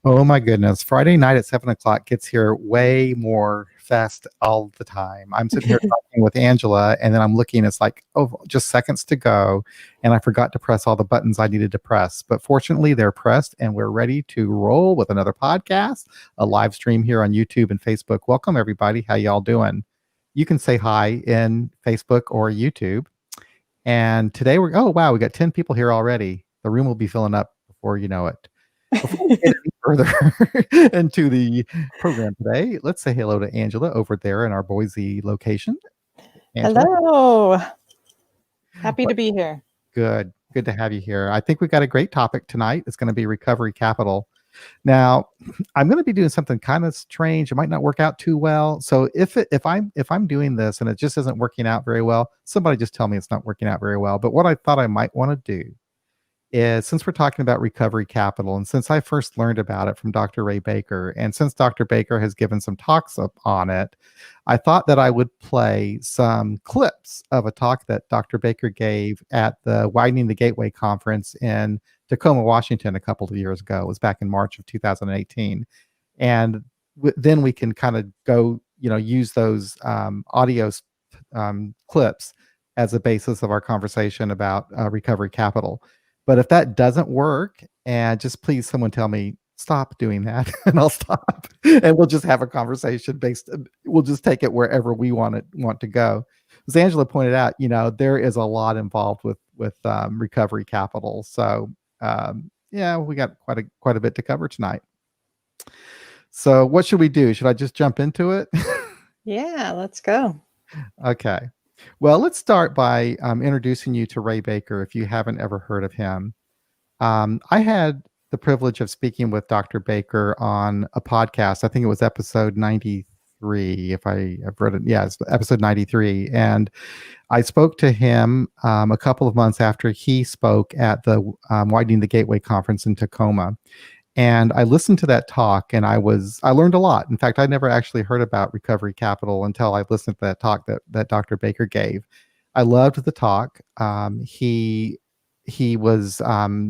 Oh my goodness. Friday night at 7 o'clock gets here way more fast all the time. I'm sitting here talking with Angela, and then I'm looking, it's like, oh, just seconds to go. And I forgot to press all the buttons I needed to press. But fortunately, they're pressed, and we're ready to roll with another podcast, a live stream here on YouTube and Facebook. Welcome, everybody. How y'all doing? You can say hi in Facebook or YouTube. And today oh, wow, we got 10 people here already. The room will be filling up before you know it. Before we get any further into the program today, let's say hello to Angela over there in our Boise location. Angela? Hello. Happy to be here. Good. Good to have you here. I think we've got a great topic tonight. It's going to be recovery capital. Now, I'm going to be doing something kind of strange. It might not work out too well. So if I'm doing this and it just isn't working out very well, somebody just tell me it's not working out very well. But what I thought I might want to do is, since we're talking about recovery capital, and since I first learned about it from Dr. Ray Baker, and since Dr. Baker has given some talks up on it, I thought that I would play some clips of a talk that Dr. Baker gave at the Widening the Gateway conference in Tacoma, Washington, a couple of years ago. It was back in March of 2018. And then we can kind of go, use those audio clips as a basis of our conversation about recovery capital. But if that doesn't work, and just please someone tell me, stop doing that, and I'll stop. And we'll just have a conversation we'll just take it wherever we want to go. As Angela pointed out, there is a lot involved with recovery capital. So yeah, we got quite a bit to cover tonight. So what should we do? Should I just jump into it? Yeah, let's go. Okay. Well, let's start by introducing you to Ray Baker, if you haven't ever heard of him. I had the privilege of speaking with Dr. Baker on a podcast. I think it was episode 93, if I've read it. Yeah, it's episode 93. And I spoke to him a couple of months after he spoke at the Widening the Gateway conference in Tacoma. And I listened to that talk, and I learned a lot. In fact, I never actually heard about recovery capital until I listened to that talk that Dr. Baker gave. I loved the talk. He was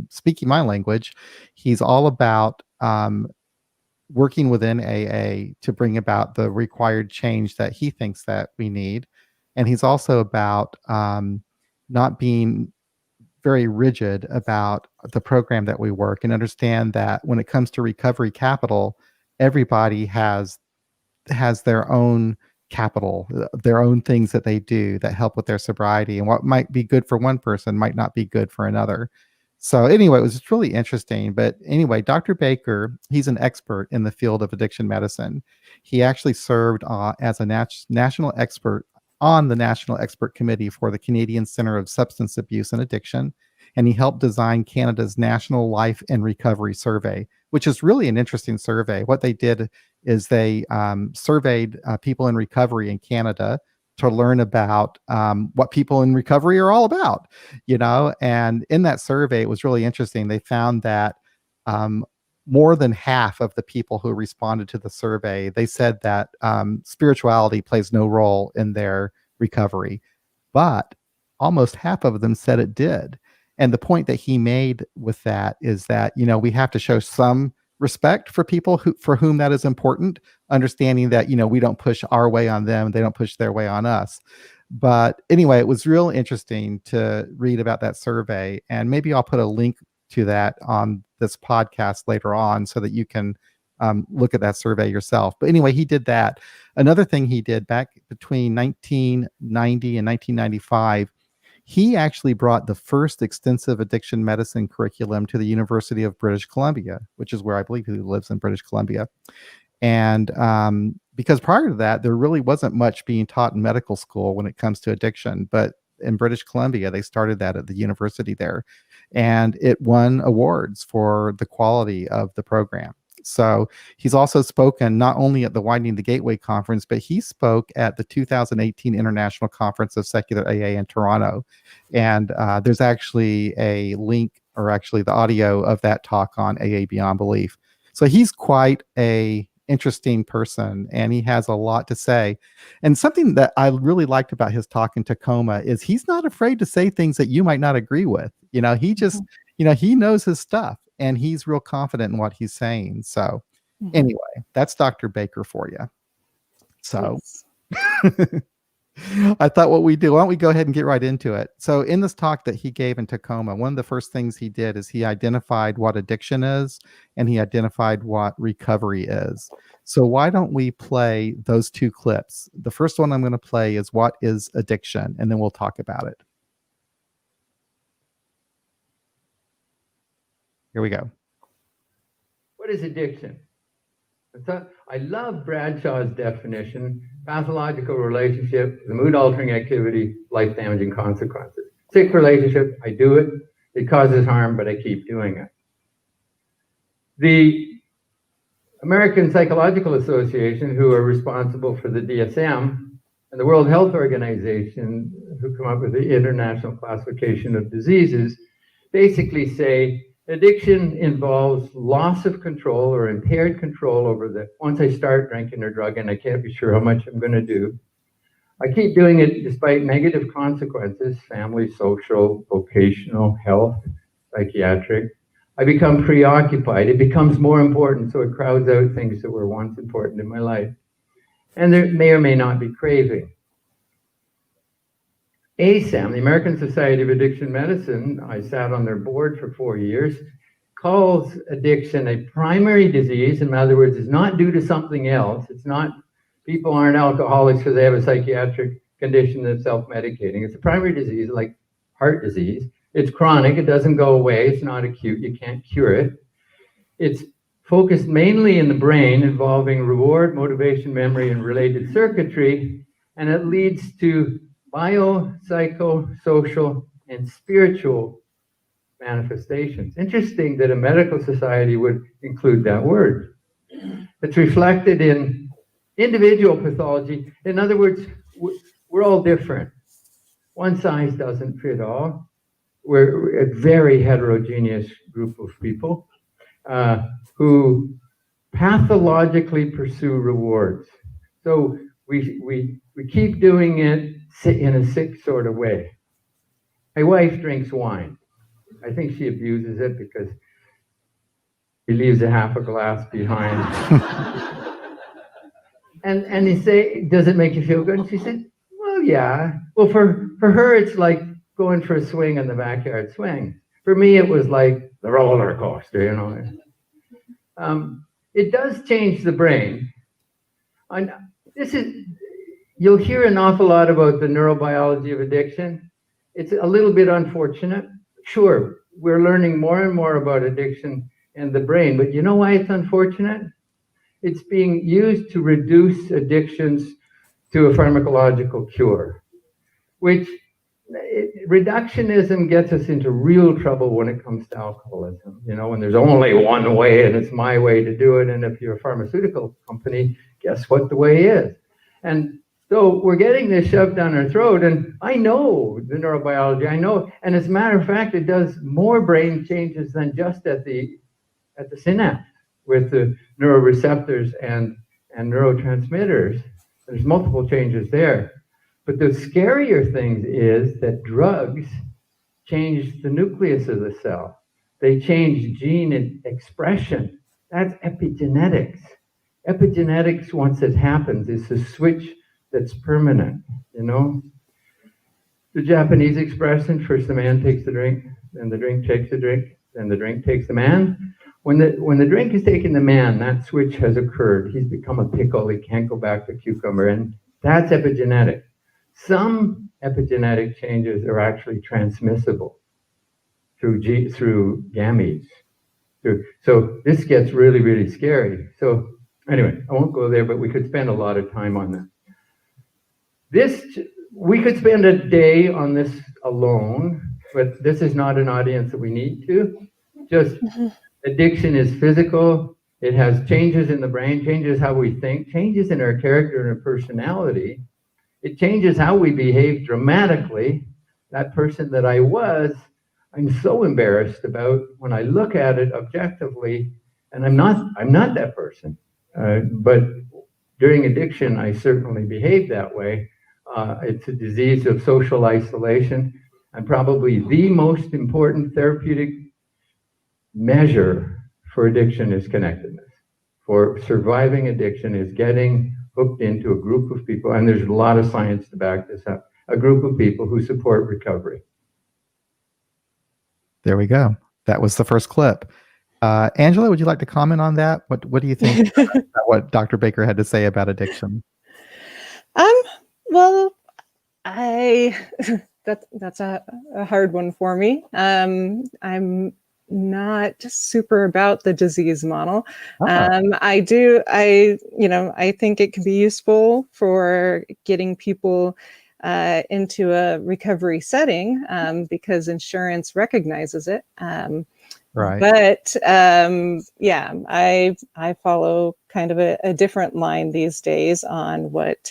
speaking my language. He's all about working within AA to bring about the required change that he thinks that we need. And he's also about not being very rigid about the program that we work, and understand that when it comes to recovery capital, everybody has their own capital, their own things that they do that help with their sobriety, and what might be good for one person might not be good for another. So anyway, it was just really interesting. But anyway, Dr. Baker, he's an expert in the field of addiction medicine. He actually served as a national expert on the National Expert Committee for the Canadian Centre of Substance Abuse and Addiction, and he helped design Canada's National Life and Recovery Survey, which is really an interesting survey. What they did is they surveyed people in recovery in Canada to learn about what people in recovery are all about, and in that survey, it was really interesting. They found that more than half of the people who responded to the survey, they said that spirituality plays no role in their recovery, but almost half of them said it did. And the point that he made with that is that, we have to show some respect for people for whom that is important, understanding that, we don't push our way on them, they don't push their way on us. But anyway, it was real interesting to read about that survey, and maybe I'll put a link to that on this podcast later on so that you can look at that survey yourself. But anyway, he did that. Another thing he did back between 1990 and 1995, he actually brought the first extensive addiction medicine curriculum to the University of British Columbia, which is where I believe he lives, in British Columbia. And because prior to that, there really wasn't much being taught in medical school when it comes to addiction. But in British Columbia, they started that at the university there, and it won awards for the quality of the program. So he's also spoken not only at the Widening the Gateway conference, but he spoke at the 2018 International Conference of Secular AA in Toronto. And there's actually a link, or actually the audio of that talk, on AA Beyond Belief. So he's quite a interesting person, and he has a lot to say. And something that I really liked about his talk in Tacoma is he's not afraid to say things that you might not agree with. He just, he knows his stuff. and he's real confident in what he's saying. So Mhm. anyway, that's Dr. Baker for you. So Yes. I thought what we do, why don't we go ahead and get right into it? So in this talk that he gave in Tacoma, one of the first things he did is he identified what addiction is and he identified what recovery is. So why don't we play those two clips? The first one I'm going to play is what is addiction, and then we'll talk about it. Here we go. What is addiction? I love Bradshaw's definition: pathological relationship, the mood-altering activity, life-damaging consequences. Sick relationship, I do it, it causes harm, but I keep doing it. The American Psychological Association, who are responsible for the DSM, and the World Health Organization, who come up with the International Classification of Diseases, basically say addiction involves loss of control or impaired control over once I start drinking or drugging, I can't be sure how much I'm going to do. I keep doing it despite negative consequences: family, social, vocational, health, psychiatric. I become preoccupied. It becomes more important, so it crowds out things that were once important in my life. And there may or may not be craving. ASAM, the American Society of Addiction Medicine, I sat on their board for 4 years, calls addiction a primary disease. In other words, it's not due to something else. It's not, people aren't alcoholics because they have a psychiatric condition that's self-medicating. It's a primary disease like heart disease. It's chronic, it doesn't go away, it's not acute, you can't cure it. It's focused mainly in the brain, involving reward, motivation, memory, and related circuitry, and it leads to bio, psycho, social, and spiritual manifestations. Interesting that a medical society would include that word. It's reflected in individual pathology. In other words, we're all different. One size doesn't fit all. We're a very heterogeneous group of people who pathologically pursue rewards. So we keep doing it in a sick sort of way. My wife drinks wine. I think she abuses it because he leaves a half a glass behind. and you say, does it make you feel good? And she said, well, yeah. Well, for her, it's like going for a swing in the backyard swing. For me, it was like the roller coaster, you know. It does change the brain. And you'll hear an awful lot about the neurobiology of addiction. It's a little bit unfortunate. Sure, we're learning more and more about addiction and the brain, but you know why it's unfortunate? It's being used to reduce addictions to a pharmacological cure, which reductionism gets us into real trouble when it comes to alcoholism. You know, when there's only one way and it's my way to do it. And if you're a pharmaceutical company, guess what the way is? And so we're getting this shoved down our throat. And I know the neurobiology, I know. And as a matter of fact, it does more brain changes than just at the synapse with the neuroreceptors and neurotransmitters. There's multiple changes there. But the scarier thing is that drugs change the nucleus of the cell. They change gene expression. That's epigenetics. Epigenetics, once it happens, is a switch that's permanent, you know? The Japanese expression, first the man takes the drink, then the drink takes the drink, then the drink takes the man. When the drink is taking the man, that switch has occurred. He's become a pickle. He can't go back to cucumber. And that's epigenetic. Some epigenetic changes are actually transmissible through gametes. So this gets really, really scary. So anyway, I won't go there, but we could spend a lot of time on that. We could spend a day on this alone, but this is not an audience that we need to. Just addiction is physical. It has changes in the brain, changes how we think, changes in our character and our personality. It changes how we behave dramatically. That person that I was, I'm so embarrassed about when I look at it objectively, and I'm not that person. But during addiction, I certainly behave that way. It's a disease of social isolation, and probably the most important therapeutic measure for addiction is connectedness. For surviving addiction is getting hooked into a group of people, and there's a lot of science to back this up, a group of people who support recovery. There we go. That was the first clip. Angela, would you like to comment on that? What do you think about what Dr. Baker had to say about addiction? Well, I that's a hard one for me. I'm not super about the disease model. I think it can be useful for getting people into a recovery setting because insurance recognizes it. Right. But yeah, I follow kind of a different line these days on what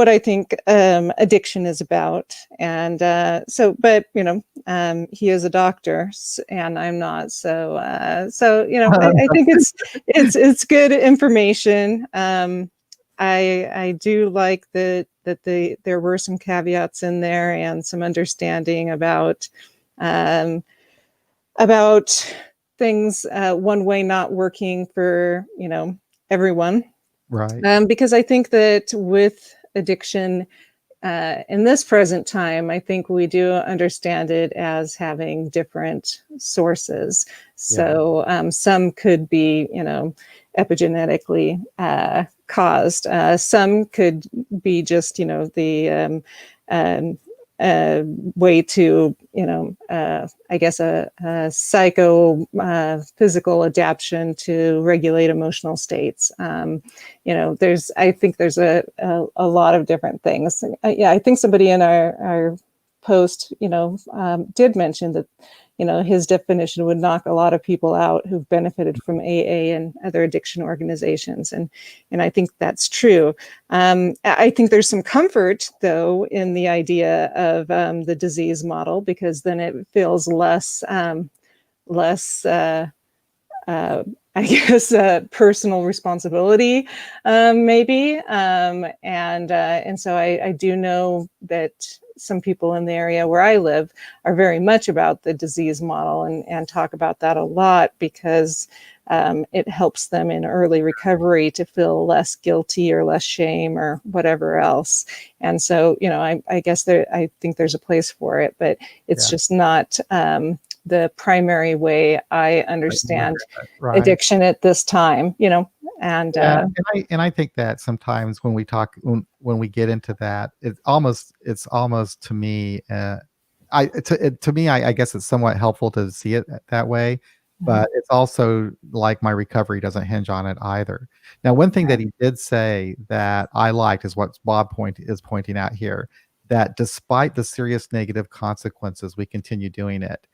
I think addiction is about. And but he is a doctor and I'm not. So I think it's good information. I do like that there were some caveats in there and some understanding about things one way not working for everyone. Right. Because I think that with addiction in this present time, I think we do understand it as having different sources. So some could be, epigenetically caused. Some could be just, the way to, I guess a physical adaptation to regulate emotional states. I think there's a lot of different things. I think somebody in our post, did mention that, his definition would knock a lot of people out who've benefited from AA and other addiction organizations. And I think that's true. I think there's some comfort, though, in the idea of the disease model, because then it feels less, I guess, personal responsibility, maybe. And so I do know that some people in the area where I live are very much about the disease model and talk about that a lot because it helps them in early recovery to feel less guilty or less shame or whatever else. And so, I guess I think there's a place for it, but it's just not the primary way I understand addiction at this time, and I think that sometimes when we talk, when we get into that, it's almost to me, to me, I guess it's somewhat helpful to see it that way, but it's also like my recovery doesn't hinge on it either. Now, one thing that he did say that I liked is what Bob is pointing out here, that despite the serious negative consequences, we continue doing it.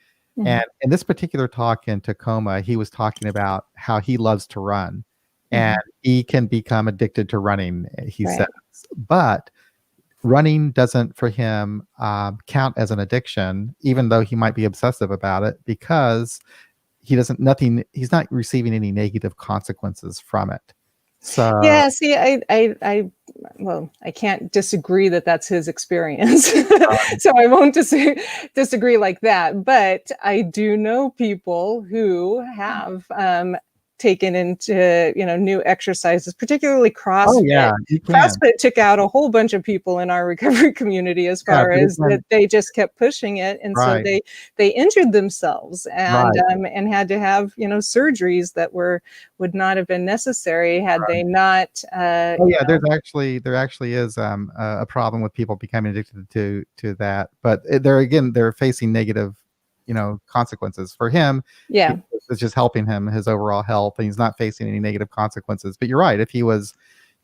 And in this particular talk in Tacoma, he was talking about how he loves to run and he can become addicted to running, he says. But running doesn't, for him, count as an addiction, even though he might be obsessive about it, because he's not receiving any negative consequences from it. So yeah, see, I can't disagree that that's his experience. So I won't disagree like that. But I do know people who have taken into new exercises, particularly CrossFit. Oh yeah, CrossFit took out a whole bunch of people in our recovery community as far as that they just kept pushing it, and so they injured themselves and had to have surgeries that would not have been necessary had they not. There actually is a problem with people becoming addicted to that, but they're facing negative consequences. For him, it's just helping him, his overall health, and he's not facing any negative consequences. But you're right, if he was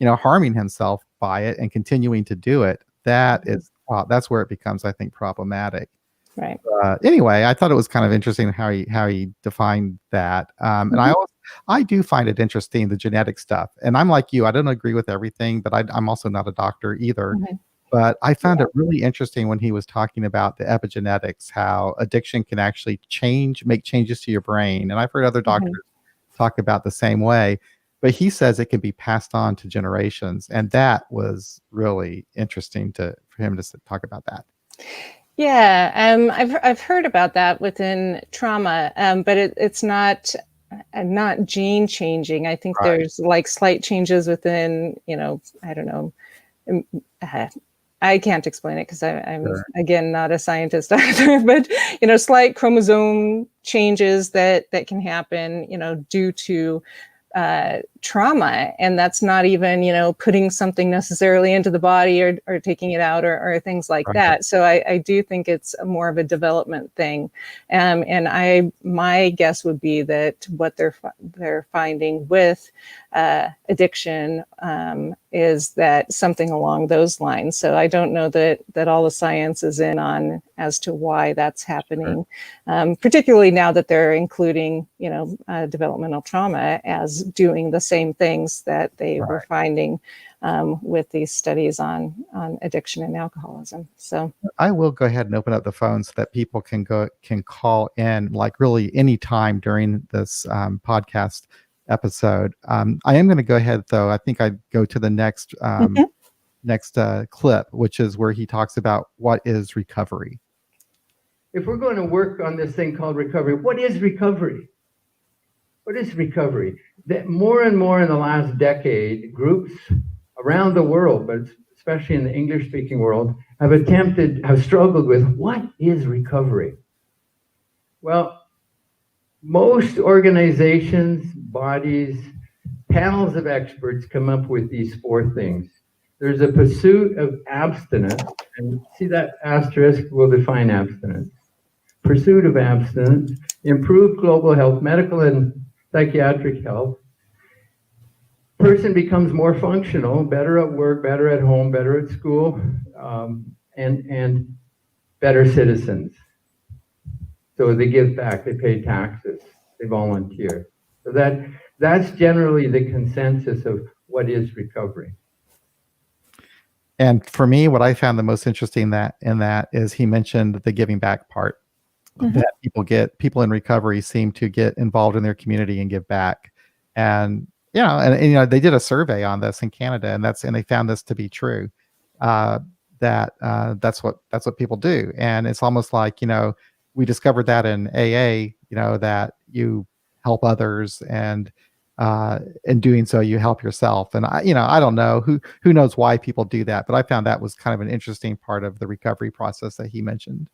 harming himself by it and continuing to do it, that's where it becomes, I think, problematic. Right. Anyway, I thought it was kind of interesting how he defined that, and I do find it interesting, the genetic stuff. And I'm like you, I don't agree with everything, but I'm also not a doctor either. But I found it really interesting when he was talking about the epigenetics, how addiction can actually make changes to your brain. And I've heard other doctors talk about the same way, but he says it can be passed on to generations. And that was really interesting for him to talk about that. Yeah, I've heard about that within trauma, but it's not gene changing. I think Right. there's like slight changes within, I don't know. um, uh, I can't explain it because I'm Sure. again not a scientist either, but slight chromosome changes that can happen, due to trauma, and that's not even putting something necessarily into the body or taking it out or things like Right. that. So I do think it's more of a development thing, and my guess would be that what they're finding with addiction is that something along those lines. So I don't know that all the science is in on as to why that's happening, particularly now that they're including developmental trauma as doing the same things that they were Right. finding with these studies on addiction and alcoholism. So I will go ahead and open up the phone so that people can call in like really any time during this podcast episode. I am going to go ahead though. I think I go to the next Mhm. clip, which is where he talks about what is recovery. If we're going to work on this thing called recovery, what is recovery? What is recovery? That more and more in the last decade, groups around the world, but especially in the English-speaking world, have struggled with what is recovery? Well, most organizations, bodies, panels of experts come up with these four things. There's a pursuit of abstinence, and see that asterisk will define abstinence. Pursuit of abstinence, improved global health, medical and psychiatric health. Person becomes more functional, better at work, better at home, better at school, and better citizens. So they give back, they pay taxes, they volunteer. So that's generally the consensus of what is recovery. And for me, what I found the most interesting in that is he mentioned the giving back part. Mhm. That people in recovery seem to get involved in their community and give back. And they did a survey on this in Canada, and they found this to be true. That's what people do, and it's almost like we discovered that in AA. That you help others, and in doing so, you help yourself. And I don't know who knows why people do that, but I found that was kind of an interesting part of the recovery process that he mentioned.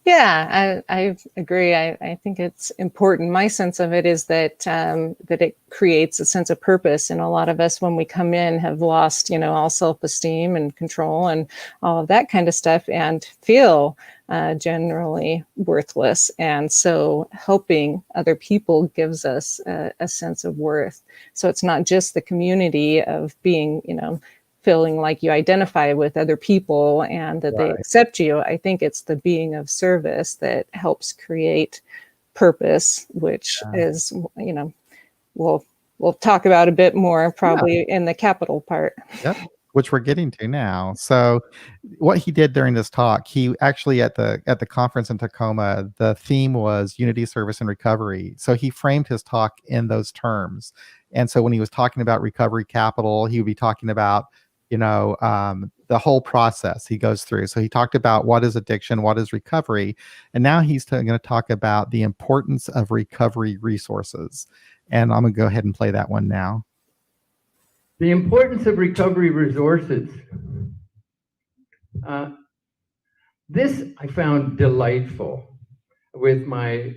Yeah, I agree. I think it's important. My sense of it is that that it creates a sense of purpose, and a lot of us, when we come in, have lost, all self-esteem and control and all of that kind of stuff, and feel generally worthless. And so, helping other people gives us a sense of worth. So it's not just the community of being, feeling like you identify with other people and that they Right. accept you. I think it's the being of service that helps create purpose, which Yeah. is, we'll talk about a bit more probably in the capital part. Yep, which we're getting to now. So, what he did during this talk, he actually at the conference in Tacoma, the theme was unity, service, and recovery. So he framed his talk in those terms. And so when he was talking about recovery capital, he would be talking about the whole process he goes through. So he talked about what is addiction, what is recovery, and now he's going to talk about the importance of recovery resources. And I'm going to go ahead and play that one now. The importance of recovery resources. This I found delightful. With my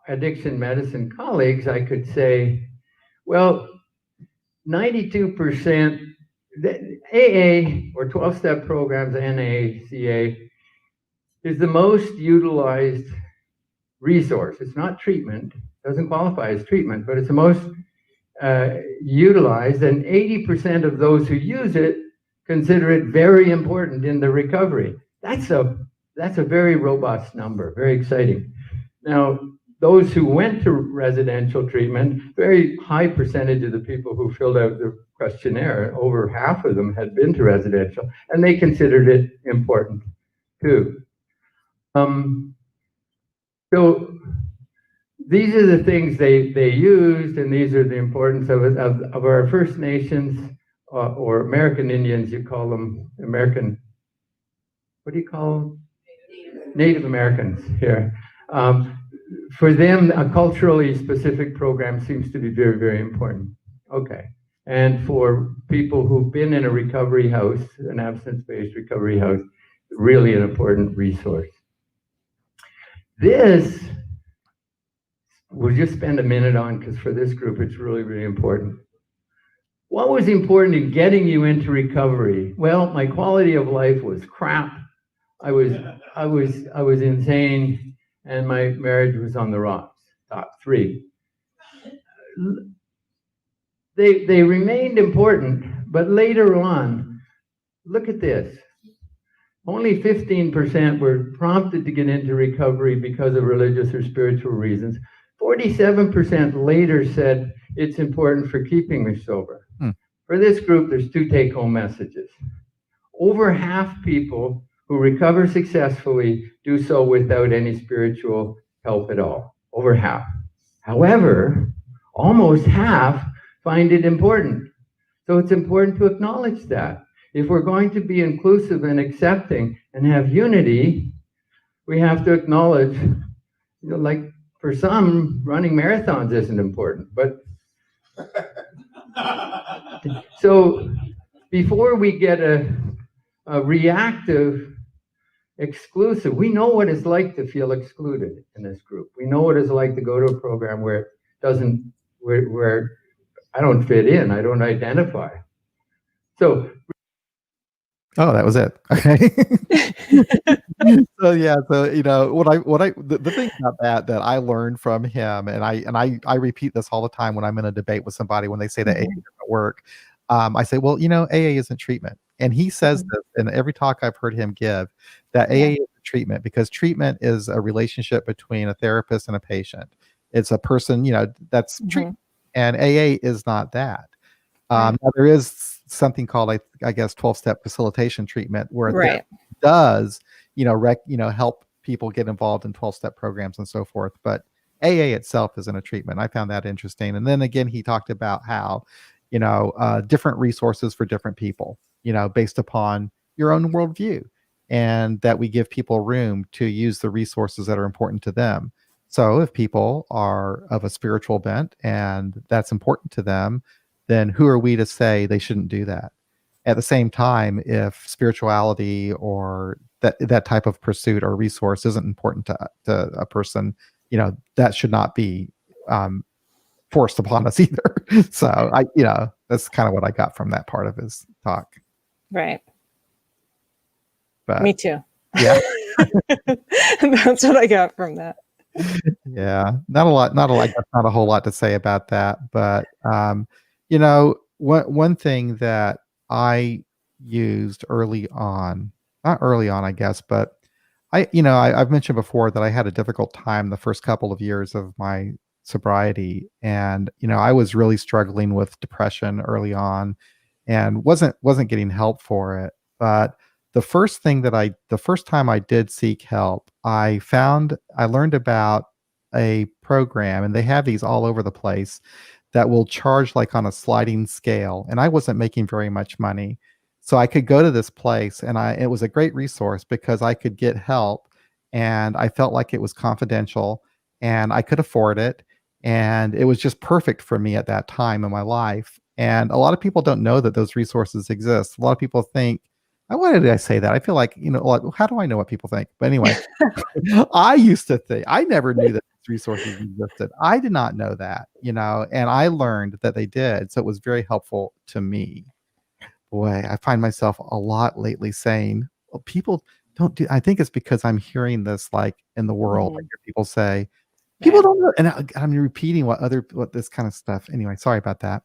addiction medicine colleagues, I could say, well, 92%, AA or 12-step programs, NACA, is the most utilized resource. It's not treatment, doesn't qualify as treatment, but it's the most utilized, and 80% of those who use it consider it very important in the recovery. That's a very robust number, very exciting. Now, those who went to residential treatment, very high percentage of the people who filled out the questionnaire, over half of them had been to residential, and they considered it important too. So these are the things they used, and these are the importance of our First Nations or American Indians. You call them American, what do you call them? Native Americans here. For them, a culturally specific program seems to be very, very important. Okay. And for people who've been in a recovery house, an abstinence-based recovery house, really an important resource. This, we'll just spend a minute on, because for this group, it's really, really important. What was important in getting you into recovery? Well, my quality of life was crap. I was insane, and my marriage was on the rocks. Top three. They remained important, but later on, look at this. Only 15% were prompted to get into recovery because of religious or spiritual reasons. 47% later said it's important for keeping me sober. For this group, there's two take-home messages. Over half people who recover successfully do so without any spiritual help at all. Over half. However, almost half find it important. So it's important to acknowledge that. If we're going to be inclusive and accepting and have unity, we have to acknowledge, like for some, running marathons isn't important, but so before we get a reactive exclusive, we know what it's like to feel excluded in this group. We know what it's like to go to a program where it doesn't, where I don't fit in, I don't identify. So oh, that was it. Okay. So yeah, so the thing about that I learned from him, and I repeat this all the time when I'm in a debate with somebody when they say that AA doesn't work. I say, well, AA isn't treatment, and he says this in every talk I've heard him give, that AA is treatment, because treatment is a relationship between a therapist and a patient. It's a person, that's treatment, and AA is not that. Now there is something called, I guess, 12-step facilitation treatment, where a therapist does, help people get involved in 12-step programs and so forth. But AA itself isn't a treatment. I found that interesting. And then again, he talked about how, different resources for different people, based upon your own worldview, and that we give people room to use the resources that are important to them. So if people are of a spiritual bent and that's important to them, then who are we to say they shouldn't do that? At the same time, if spirituality or that type of pursuit or resource isn't important to a person, that should not be forced upon us either. So that's kind of what I got from that part of his talk. Right. But, me too. Yeah. That's what I got from that. Yeah, not a whole lot to say about that, but one thing that I used early on, not early on, I guess, but I've mentioned before that I had a difficult time the first couple of years of my sobriety, and I was really struggling with depression early on, and wasn't getting help for it. But the first time I did seek help, I learned about a program, and they have these all over the place, that will charge like on a sliding scale. And I wasn't making very much money. So I could go to this place, and it was a great resource because I could get help, and I felt like it was confidential and I could afford it. And it was just perfect for me at that time in my life. And a lot of people don't know that those resources exist. A lot of people think, why did I say that? I feel like, how do I know what people think? But anyway, I used to think, I never knew that these resources existed. I did not know that, and I learned that they did. So it was very helpful to me. Boy, I find myself a lot lately saying, well, people don't do, I think it's because I'm hearing this like in the world. I hear people say, people don't know. And I'm repeating what this kind of stuff. Anyway, sorry about that.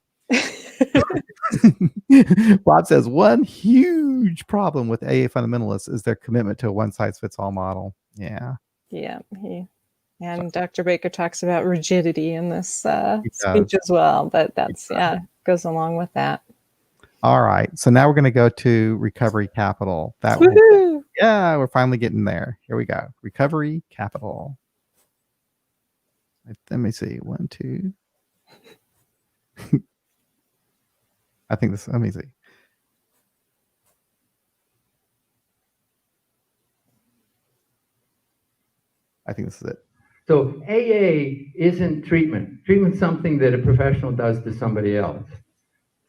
Bob says one huge problem with AA fundamentalists is their commitment to a one-size-fits-all model. Yeah. And Dr. Baker talks about rigidity in this speech as well, but that's goes along with that. All right, so now we're going to go to recovery capital. We're finally getting there. Here we go. Recovery capital. Let me see. 1, 2. I think this. Let me see. I think this is it. So AA isn't treatment. Treatment's something that a professional does to somebody else.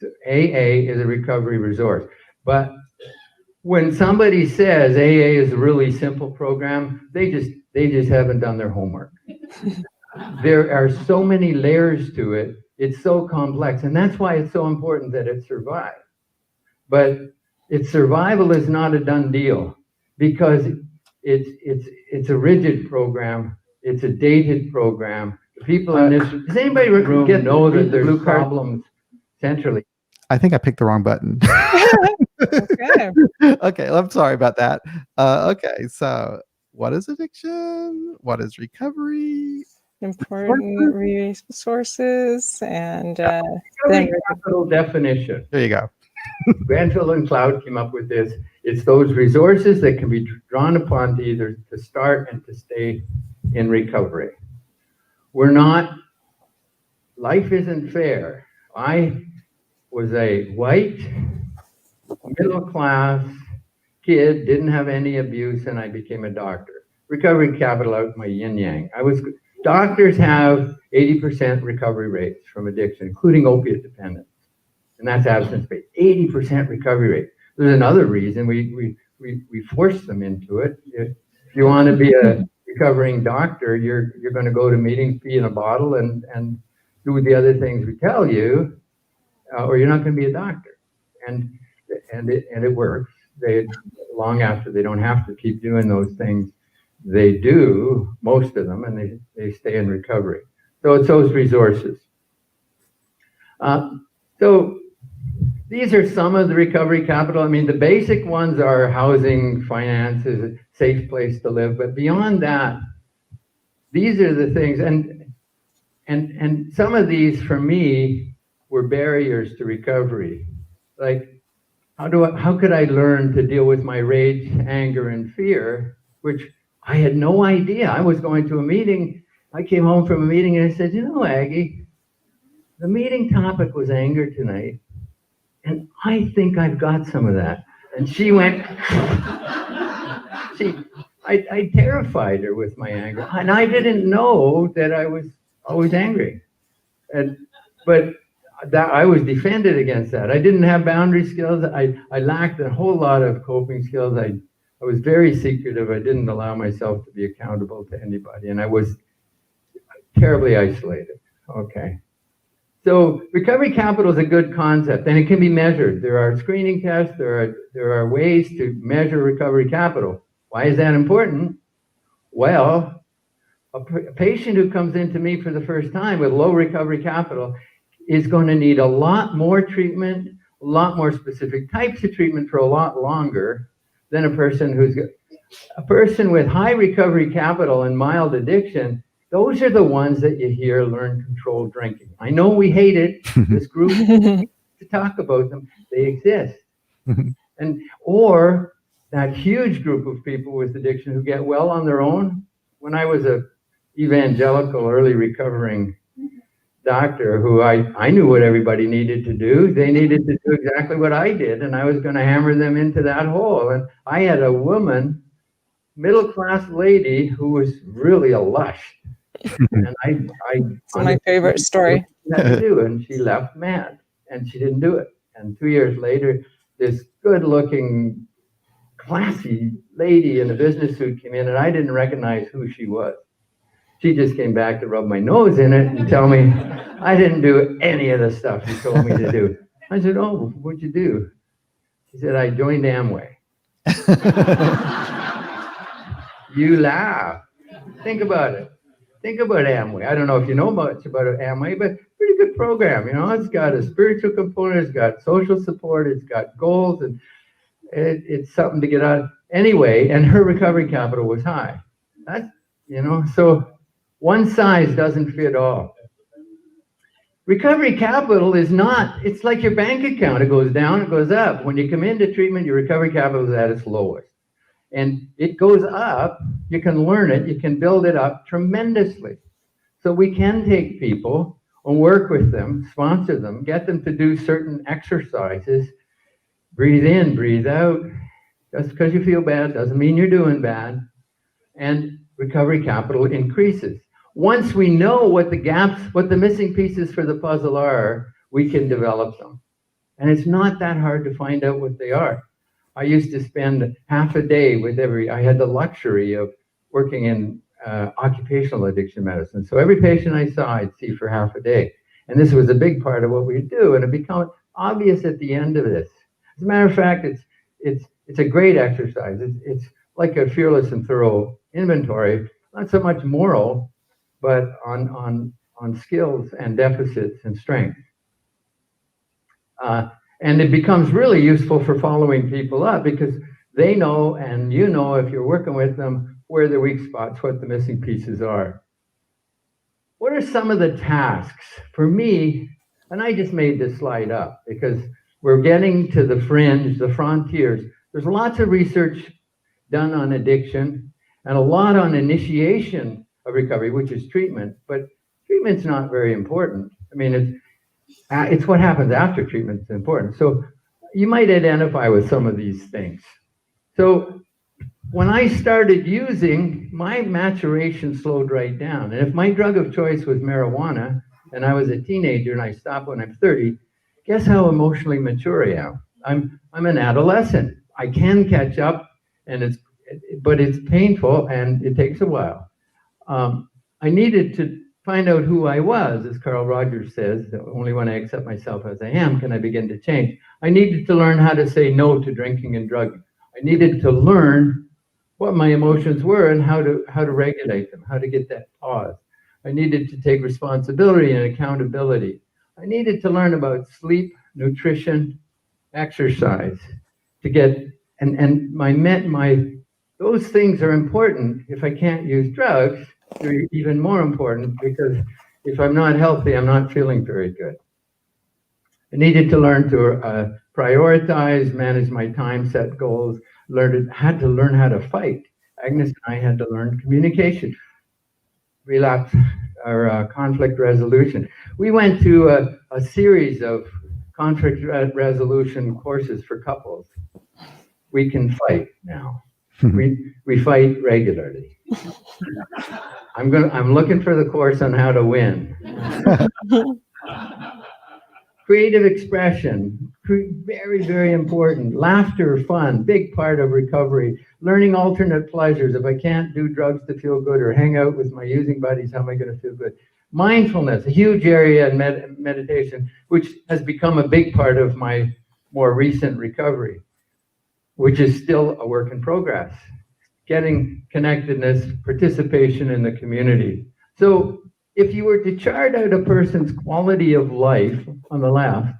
So AA is a recovery resource. But when somebody says AA is a really simple program, they just haven't done their homework. There are so many layers to it. It's so complex, and that's why it's so important that it survive. But its survival is not a done deal, because it's a rigid program. It's a dated program. The people in this, does anybody room know that there's problems centrally? I think I picked the wrong button. Okay. Okay, I'm sorry about that. Okay, so what is addiction? What is recovery? Important resources and Recovery capital definition. There you go. Granville and Cloud came up with this. It's those resources that can be drawn upon to either to start and to stay in recovery. Life isn't fair. I was a white, middle-class kid, didn't have any abuse, and I became a doctor. Recovery capital out my yin-yang. Doctors have 80% recovery rates from addiction, including opiate dependence. And that's abstinence-based. 80% recovery rate. There's another reason we force them into it. If you want to be a recovering doctor, you're going to go to meetings, pee in a bottle, and do the other things we tell you, or you're not going to be a doctor. And it works. Long after they don't have to keep doing those things, they do, most of them, and they stay in recovery. So it's those resources. So these are some of the recovery capital. I mean, the basic ones are housing, finances, a safe place to live. But beyond that, these are the things. And some of these, for me, were barriers to recovery. Like, how could I learn to deal with my rage, anger, and fear, which I had no idea. I was going to a meeting. I came home from a meeting and I said, you know, Aggie, the meeting topic was anger tonight. And I think I've got some of that. And she went, I terrified her with my anger. And I didn't know that I was always angry. But I was defended against that. I didn't have boundary skills. I lacked a whole lot of coping skills. I was very secretive. I didn't allow myself to be accountable to anybody. And I was terribly isolated. Okay. So recovery capital is a good concept, and it can be measured. There are screening tests. There are ways to measure recovery capital. Why is that important? Well, a patient who comes into me for the first time with low recovery capital is going to need a lot more treatment, a lot more specific types of treatment for a lot longer than a person with high recovery capital and mild addiction. Those are the ones that you hear learn controlled drinking. I know we hate it, this group, to talk about them. They exist. Or that huge group of people with addiction who get well on their own. When I was a evangelical, early recovering doctor who I knew what everybody needed to do. They needed to do exactly what I did, and I was going to hammer them into that hole. And I had a woman, middle-class lady, who was really a lush. And it's my favorite story. And she left mad, and she didn't do it. And 2 years later, this good-looking, classy lady in a business suit came in, and I didn't recognize who she was. She just came back to rub my nose in it and tell me I didn't do any of the stuff you told me to do. I said, oh, what'd you do? She said, I joined Amway. You laugh. Think about it. Think about Amway. I don't know if you know much about Amway, but pretty good program. You know, it's got a spiritual component, it's got social support, it's got goals, and it's something to get out. Anyway, and her recovery capital was high. That's, you know, so one size doesn't fit all. Recovery capital is not, it's like your bank account. It goes down, it goes up. When you come into treatment, your recovery capital is at its lowest. And it goes up, you can learn it, you can build it up tremendously. So we can take people and work with them, sponsor them, get them to do certain exercises, breathe in, breathe out. Just because you feel bad doesn't mean you're doing bad. And recovery capital increases. Once we know what the gaps, what the missing pieces for the puzzle are, we can develop them. And it's not that hard to find out what they are. I used to spend half a day with I had the luxury of working in occupational addiction medicine. So every patient I saw, I'd see for half a day. And this was a big part of what we do. And it became obvious at the end of this. As a matter of fact, it's a great exercise. It's like a fearless and thorough inventory, not so much moral, but on skills and deficits and strengths. And it becomes really useful for following people up because they know, and you know if you're working with them, where the weak spots, what the missing pieces are. What are some of the tasks? For me, and I just made this slide up because we're getting to the fringe, the frontiers. There's lots of research done on addiction and a lot on initiation of recovery, which is treatment, but treatment's not very important. I mean, it's what happens after treatment is important. So you might identify with some of these things. So when I started using, my maturation slowed right down. And if my drug of choice was marijuana, and I was a teenager and I stopped when I'm 30, guess how emotionally mature I am? I'm an adolescent. I can catch up, but it's painful and it takes a while. I needed to find out who I was, as Carl Rogers says, only when I accept myself as I am can I begin to change. I needed to learn how to say no to drinking and drugging. I needed to learn what my emotions were and how to regulate them, how to get that pause. I needed to take responsibility and accountability. I needed to learn about sleep, nutrition, exercise, to get, those things are important. If I can't use drugs, they're even more important because if I'm not healthy, I'm not feeling very good. I needed to learn to prioritize, manage my time, set goals, had to learn how to fight. Agnes and I had to learn communication, relapse or conflict resolution. We went to a series of conflict resolution courses for couples. We can fight now. We fight regularly. I'm looking for the course on how to win. Creative expression, very, very important. Laughter, fun, big part of recovery. Learning alternate pleasures. If I can't do drugs to feel good or hang out with my using buddies, how am I going to feel good? Mindfulness, a huge area in meditation, which has become a big part of my more recent recovery, which is still a work in progress. Getting connectedness, participation in the community. So if you were to chart out a person's quality of life on the left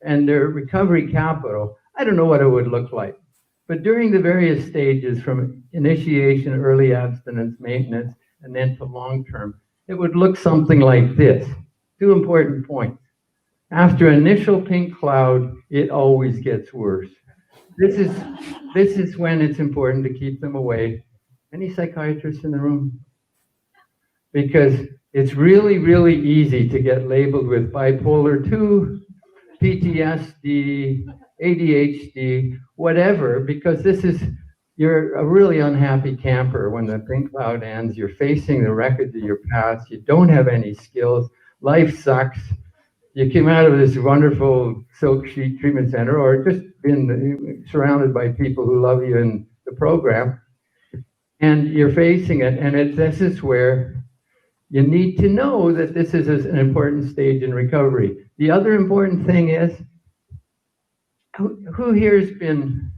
and their recovery capital, I don't know what it would look like. But during the various stages from initiation, early abstinence, maintenance, and then to long-term, it would look something like this. 2 important points. After initial pink cloud, it always gets worse. This is when it's important to keep them away. Any psychiatrists in the room? Because it's really, really easy to get labeled with bipolar 2, PTSD, ADHD, whatever, because you're a really unhappy camper when the pink cloud ends. You're facing the wreckage of your past. You don't have any skills. Life sucks. You came out of this wonderful silk sheet treatment center or just been surrounded by people who love you in the program, and you're facing it, and this is where you need to know that this is an important stage in recovery. The other important thing is, who here has been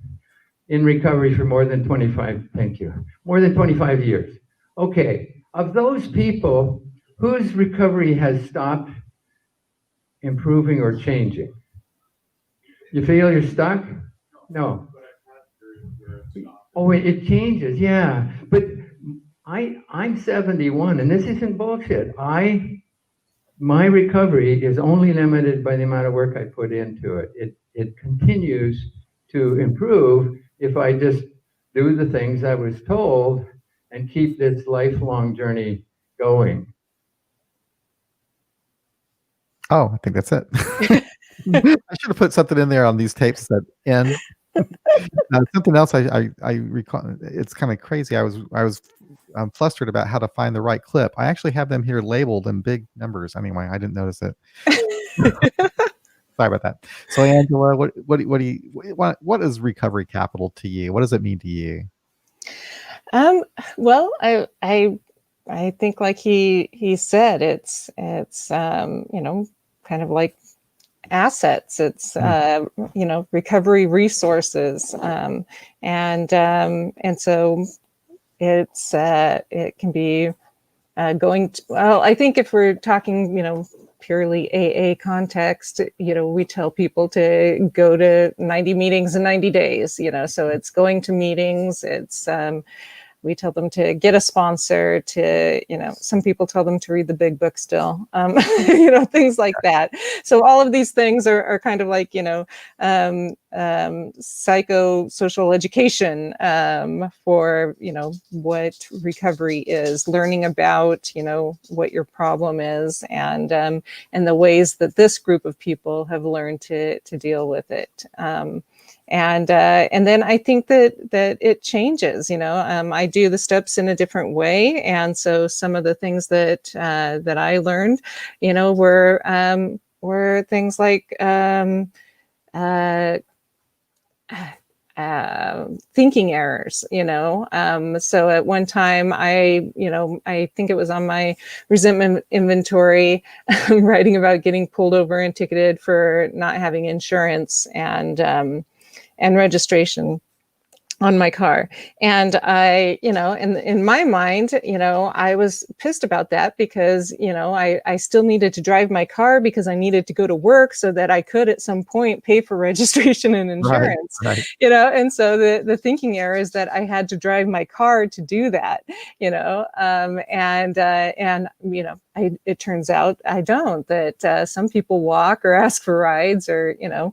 in recovery for more than 25, thank you, more than 25 years? Okay, of those people, whose recovery has stopped improving or changing? You feel you're stuck? No. Oh, it changes, yeah. But I'm 71, and this isn't bullshit. My recovery is only limited by the amount of work I put into it. It continues to improve if I just do the things I was told and keep this lifelong journey going. Oh, I think that's it. I should have put something in there on these tapes that end. Something else I recall. It's kind of crazy. I was flustered about how to find the right clip. I actually have them here labeled in big numbers. Anyway, I didn't notice it. Sorry about that. So, Angela, what is recovery capital to you? What does it mean to you? Well, I think like he said, it's you know, kind of like assets. It's you know, recovery resources, and so it can be going to, well, I think if we're talking, you know, purely AA context, you know, we tell people to go to 90 meetings in 90 days, you know, so it's going to meetings, it's we tell them to get a sponsor, to, you know, some people tell them to read the big book still, you know, things like that. So all of these things are kind of like, you know, psychosocial education for, you know, what recovery is, learning about, you know, what your problem is, and the ways that this group of people have learned to deal with it. And then I think that it changes, you know, I do the steps in a different way. And so some of the things that I learned, you know, were things like thinking errors, you know. So at one time I think it was on my resentment inventory, writing about getting pulled over and ticketed for not having insurance and registration on my car. And I, you know, in my mind, you know, I was pissed about that because, you know, I still needed to drive my car because I needed to go to work so that I could at some point pay for registration and insurance, Right. you know. And so the thinking error is that I had to drive my car to do that, you know, and you know, it turns out I don't, that some people walk or ask for rides or, you know,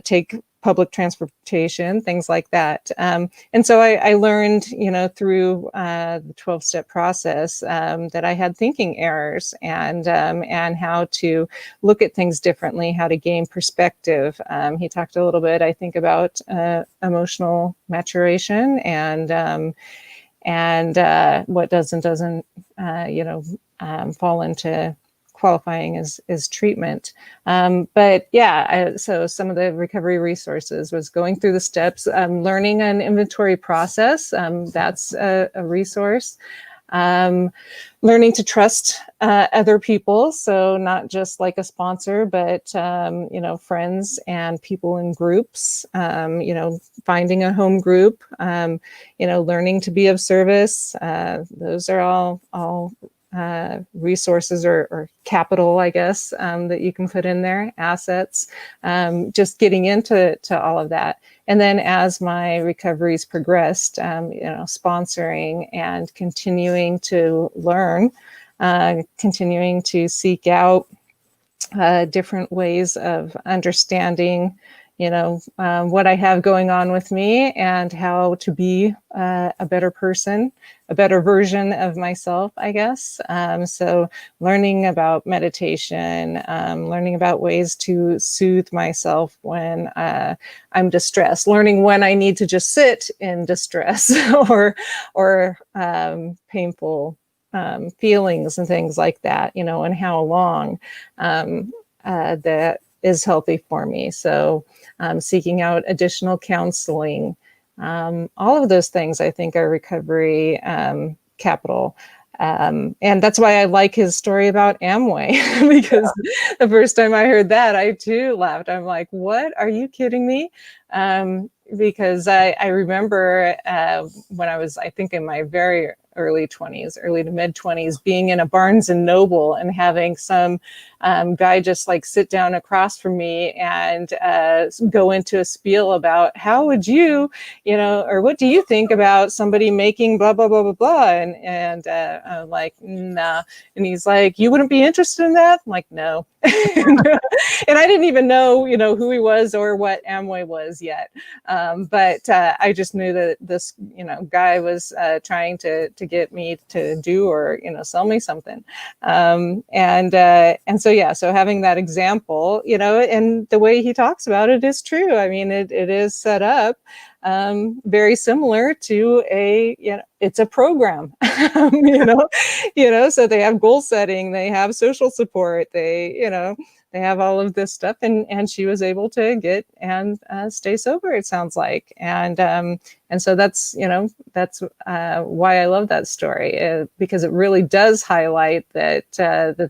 take public transportation, things like that. And so I learned, you know, through the 12-step process that I had thinking errors, and how to look at things differently, how to gain perspective. He talked a little bit, I think, about emotional maturation and what doesn't you know, fall into qualifying as treatment. But yeah, so some of the recovery resources was going through the steps, learning an inventory process. That's a resource. Learning to trust other people. So not just like a sponsor, but, you know, friends and people in groups, you know, finding a home group, you know, learning to be of service. Those are all resources or capital, I guess, that you can put in there, assets, just getting into all of that. And then as my recoveries progressed, you know, sponsoring and continuing to learn, continuing to seek out different ways of understanding, you know, what I have going on with me and how to be a better person, a better version of myself, I guess. So learning about meditation, learning about ways to soothe myself when I'm distressed, learning when I need to just sit in distress or painful feelings and things like that, you know, and how long that is healthy for me. So seeking out additional counseling, all of those things I think are recovery capital. And that's why I like his story about Amway, because the first time I heard that, I too laughed. I'm like, what? Are you kidding me? Because I remember when I was, I think, in my very early to mid 20s, being in a Barnes and Noble and having some guy just like sit down across from me and go into a spiel about how would you, you know, or what do you think about somebody making blah, blah, blah, blah, blah. And I'm like, nah. And he's like, you wouldn't be interested in that? I'm like, no. And I didn't even know, you know, who he was or what Amway was yet. But I just knew that this, you know, guy was trying to get me to do or, you know, sell me something. And so, yeah, so having that example, you know, and the way he talks about it is true. I mean, it is set up very similar to it's a program. So they have goal setting, they have social support, they have all of this stuff, and she was able to get and stay sober, it sounds like. And so that's why I love that story, because it really does highlight that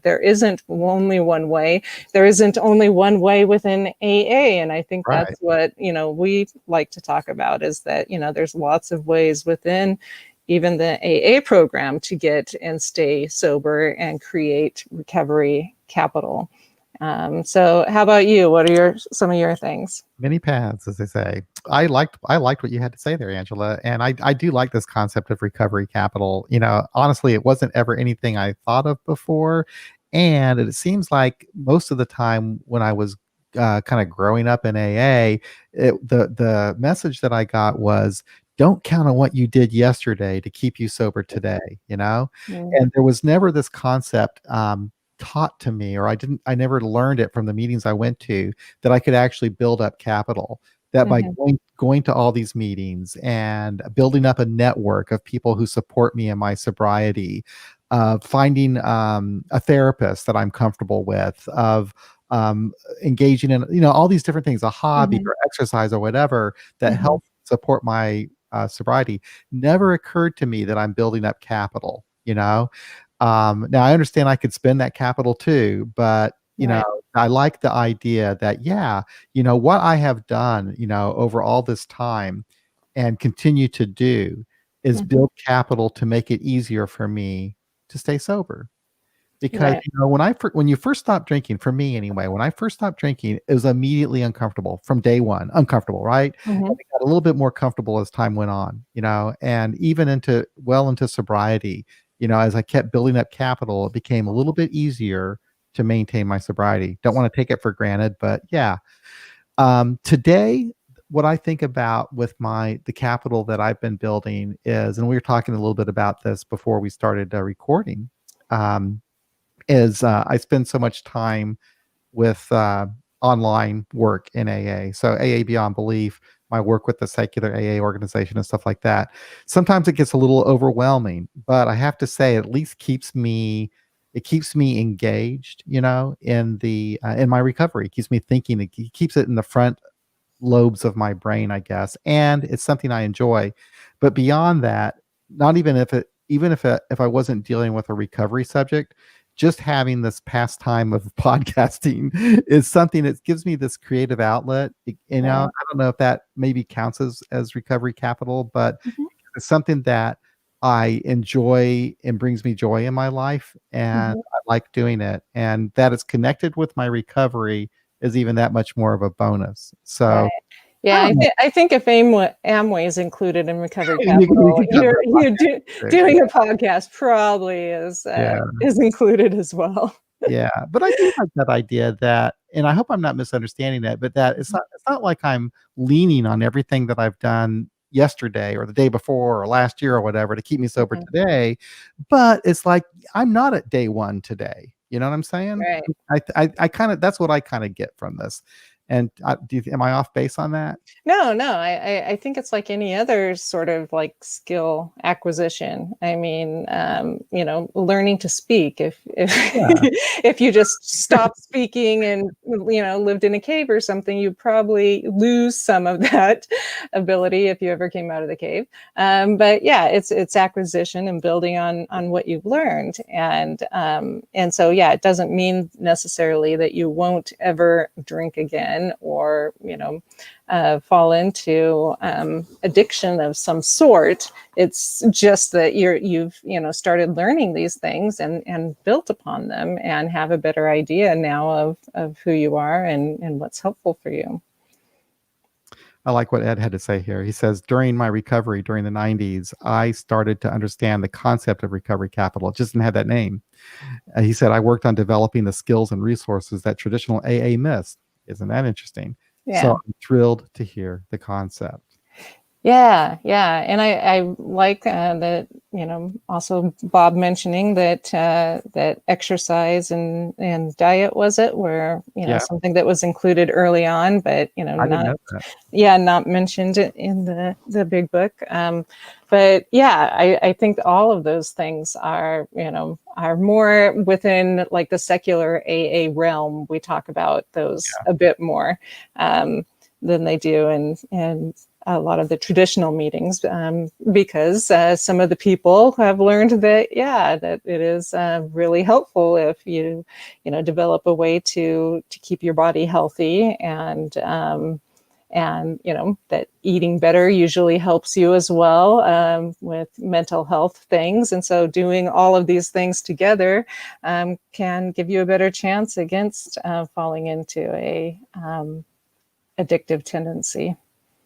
there isn't only one way. There isn't only one way within AA, and I think that's what we like to talk about, is that there's lots of ways within even the AA program to get and stay sober and create recovery capital. So how about you? What are some of your things? Many paths, as they say. I liked what you had to say there, Angela. And I do like this concept of recovery capital. Honestly, it wasn't ever anything I thought of before. And it seems like most of the time when I was kind of growing up in AA, the message that I got was, don't count on what you did yesterday to keep you sober today, Mm-hmm. And there was never this concept taught to me, or I never learned it from the meetings I went to, that I could actually build up capital, that by going to all these meetings and building up a network of people who support me in my sobriety, finding a therapist that I'm comfortable with, of engaging in all these different things, a hobby or exercise or whatever that helps support my sobriety, never occurred to me that I'm building up capital. Now I understand I could spend that capital too, but I like the idea that, what I have done, over all this time and continue to do is build capital to make it easier for me to stay sober. Because when you first stop drinking, for me anyway, when I first stopped drinking, it was immediately uncomfortable from day one, uncomfortable, right? And it got a little bit more comfortable as time went on, and even into sobriety. As I kept building up capital, it became a little bit easier to maintain my sobriety. Don't want to take it for granted, but today, what I think about with the capital that I've been building is, and we were talking a little bit about this before we started recording, is I spend so much time with online work in AA. So AA Beyond Belief, my work with the secular AA organization and stuff like that. Sometimes it gets a little overwhelming, but I have to say, it at least keeps me engaged, in my recovery. It keeps me thinking. It keeps it in the front lobes of my brain, I guess. And it's something I enjoy. But beyond that, not even if I wasn't dealing with a recovery subject, just having this pastime of podcasting is something that gives me this creative outlet. I don't know if that maybe counts as recovery capital, but it's something that I enjoy and brings me joy in my life, and I like doing it. And that it's connected with my recovery is even that much more of a bonus. So Yeah, I think if Amway is included in recovery capital, doing a podcast probably is included as well. Yeah, but I do like that idea that, and I hope I'm not misunderstanding that, but that it's not like I'm leaning on everything that I've done yesterday or the day before or last year or whatever to keep me sober today, but it's like I'm not at day one today. You know what I'm saying? Right. I kind of, that's what I kind of get from this. And am I off base on that? No. I think it's like any other sort of like skill acquisition. I mean, learning to speak. If if you just stop speaking and lived in a cave or something, you'd probably lose some of that ability if you ever came out of the cave. But yeah, it's acquisition and building on what you've learned, and so it doesn't mean necessarily that you won't ever drink again or fall into addiction of some sort. It's just that you've started learning these things and built upon them and have a better idea now of who you are and what's helpful for you. I like what Ed had to say here. He says, during my recovery during the 90s, I started to understand the concept of recovery capital. It just didn't have that name. He said, I worked on developing the skills and resources that traditional AA missed. Isn't that interesting? Yeah. So I'm thrilled to hear the concept. Yeah, and I like that, also Bob mentioning that that exercise and diet, was it, were Yeah, something that was included early on, but I didn't not, know that. yeah, not mentioned in the big book. But yeah, I think all of those things are are more within like the secular AA realm. We talk about those a bit more than they do in a lot of the traditional meetings, because some of the people have learned that, yeah, that it is really helpful if you develop a way to keep your body healthy, and that eating better usually helps you as well, with mental health things. And so doing all of these things together can give you a better chance against falling into a addictive tendency.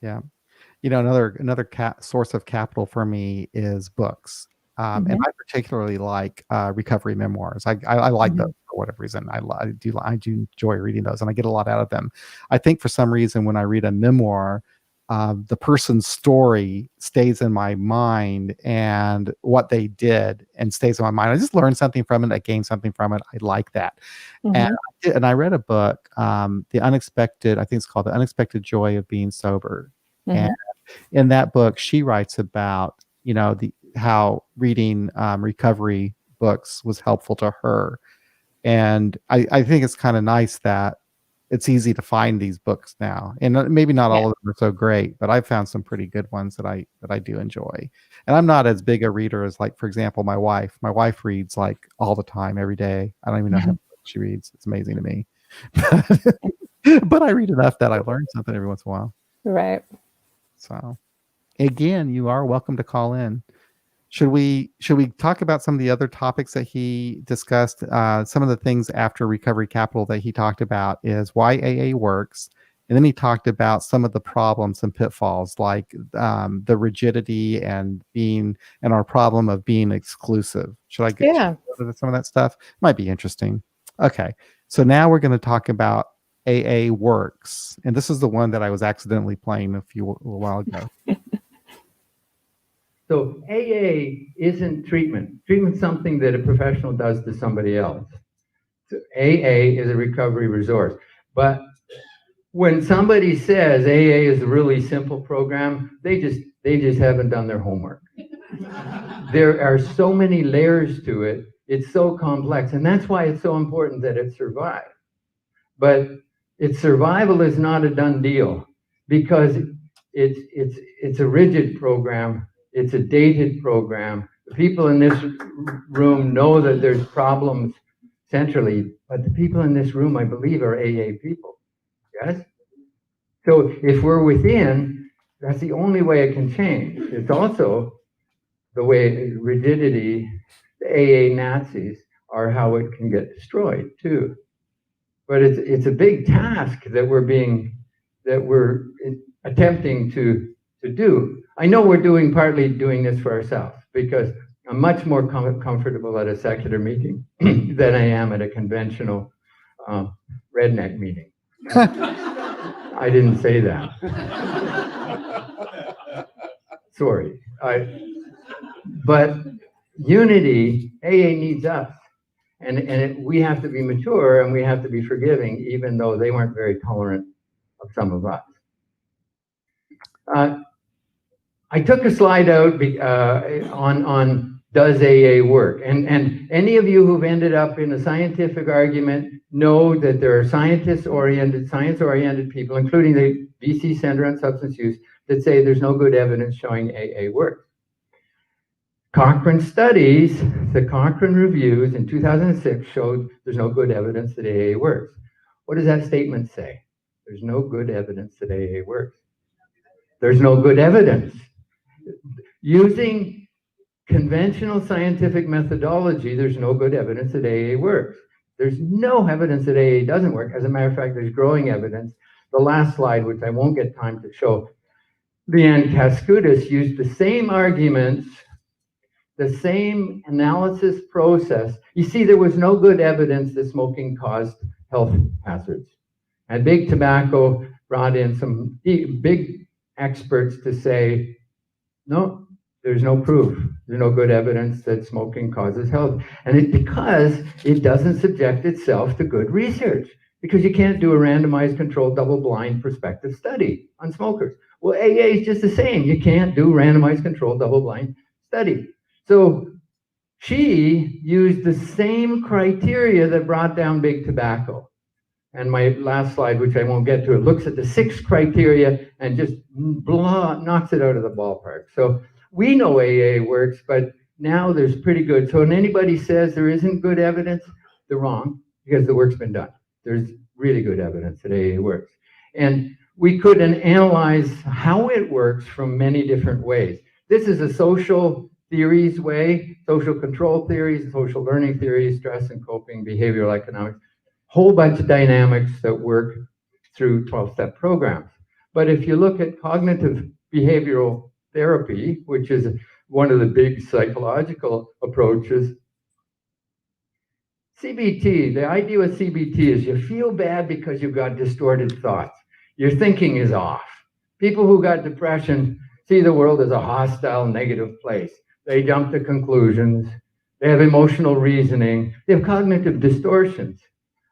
Yeah. Another source of capital for me is books. And Mhm. I particularly like recovery memoirs. I like those Mhm. for whatever reason. I do enjoy reading those, and I get a lot out of them. I think for some reason when I read a memoir, the person's story stays in my mind, and what they did and stays in my mind. I just learn something from it. I gain something from it. I like that. And Mhm. I read a book, The Unexpected. I think it's called The Unexpected Joy of Being Sober. And Mhm. in that book, she writes about, how reading recovery books was helpful to her. And I think it's kind of nice that it's easy to find these books now. And maybe not Yeah. all of them are so great, but I've found some pretty good ones that I do enjoy. And I'm not as big a reader as, like, for example, my wife. My wife reads like all the time, every day. I don't even know how Mhm. much she reads. It's amazing to me. But I read enough that I learn something every once in a while. Right. So again, you are welcome to call in. Should we talk about some of the other topics that he discussed? Some of the things after Recovery Capital that he talked about is why AA works, and then he talked about some of the problems and pitfalls, like the rigidity and our problem of being exclusive. Should Yeah. I go into some of that stuff? Might be interesting. Okay, so now we're going to talk about AA Works, and this is the one that I was accidentally playing a while ago. So AA isn't treatment. Treatment's something that a professional does to somebody else. So AA is a recovery resource. But when somebody says AA is a really simple program, they just haven't done their homework. There are so many layers to it. It's so complex, and that's why it's so important that it survive. But its survival is not a done deal, because it's a rigid program. It's a dated program. The people in this room know that there's problems centrally, but the people in this room, I believe, are AA people. Yes? So if we're within, that's the only way it can change. It's also the way rigidity, the AA Nazis, are how it can get destroyed too. But it's a big task that we're attempting to do. I know we're partly doing this for ourselves, because I'm much more comfortable at a secular meeting than I am at a conventional redneck meeting. I didn't say that. Sorry. But unity, AA needs us. And we have to be mature, and we have to be forgiving, even though they weren't very tolerant of some of us. I took a slide out on does AA work? And any of you who've ended up in a scientific argument know that there are science-oriented people, including the BC Center on Substance Use, that say there's no good evidence showing AA works. Cochrane studies, the Cochrane reviews in 2006 showed there's no good evidence that AA works. What does that statement say? There's no good evidence that AA works. There's no good evidence. Using conventional scientific methodology, there's no good evidence that AA works. There's no evidence that AA doesn't work. As a matter of fact, there's growing evidence. The last slide, which I won't get time to show, Leanne Kaskudis used the same arguments, the same analysis process. You see, there was no good evidence that smoking caused health hazards. And big tobacco brought in some big experts to say, no, there's no proof. There's no good evidence that smoking causes health. And because it doesn't subject itself to good research, because you can't do a randomized controlled double-blind prospective study on smokers. Well, AA is just the same. You can't do randomized controlled double-blind study. So she used the same criteria that brought down big tobacco. And my last slide, which I won't get to, it looks at the 6 criteria and just knocks it out of the ballpark. So we know AA works, but now there's pretty good. So when anybody says there isn't good evidence, they're wrong, because the work's been done. There's really good evidence that AA works. And we could analyze how it works from many different ways. This is a social theories way, social control theories, social learning theories, stress and coping, behavioral economics, whole bunch of dynamics that work through 12-step programs. But if you look at cognitive behavioral therapy, which is one of the big psychological approaches, CBT, the idea with CBT is you feel bad because you've got distorted thoughts. Your thinking is off. People who got depression see the world as a hostile, negative place. They jump to conclusions. They have emotional reasoning. They have cognitive distortions.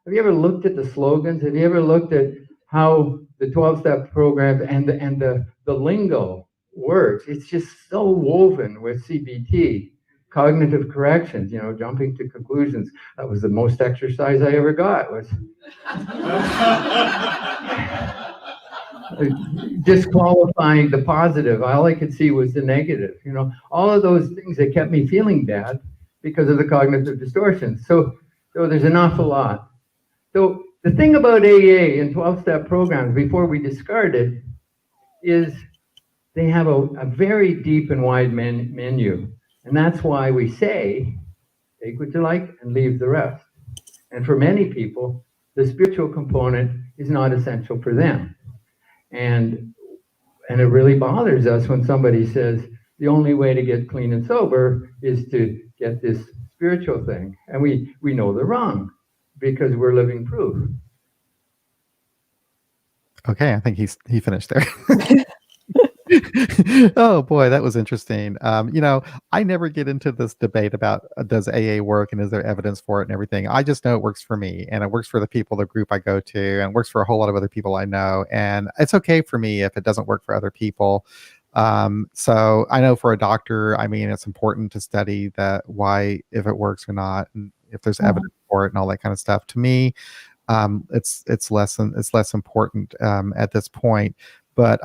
Have you ever looked at the slogans? Have you ever looked at how the 12-step programs and the lingo works? It's just so woven with CBT. Cognitive corrections, jumping to conclusions. That was the most exercise I ever got, was disqualifying the positive. All I could see was the negative. All of those things that kept me feeling bad because of the cognitive distortions. So there's an awful lot. So the thing about AA and 12-step programs, before we discard it, is they have a very deep and wide menu. And that's why we say, take what you like and leave the rest. And for many people, the spiritual component is not essential for them. And it really bothers us when somebody says, the only way to get clean and sober is to get this spiritual thing. And we know they're wrong, because we're living proof. Okay, I think he finished there. Oh boy, that was interesting. I never get into this debate about does AA work and is there evidence for it and everything. I just know it works for me, and it works for the people, the group I go to, and works for a whole lot of other people I know. And it's okay for me if it doesn't work for other people. So I know for a doctor, it's important to study that why, if it works or not, and if there's evidence for it and all that kind of stuff. To me, it's less important at this point. But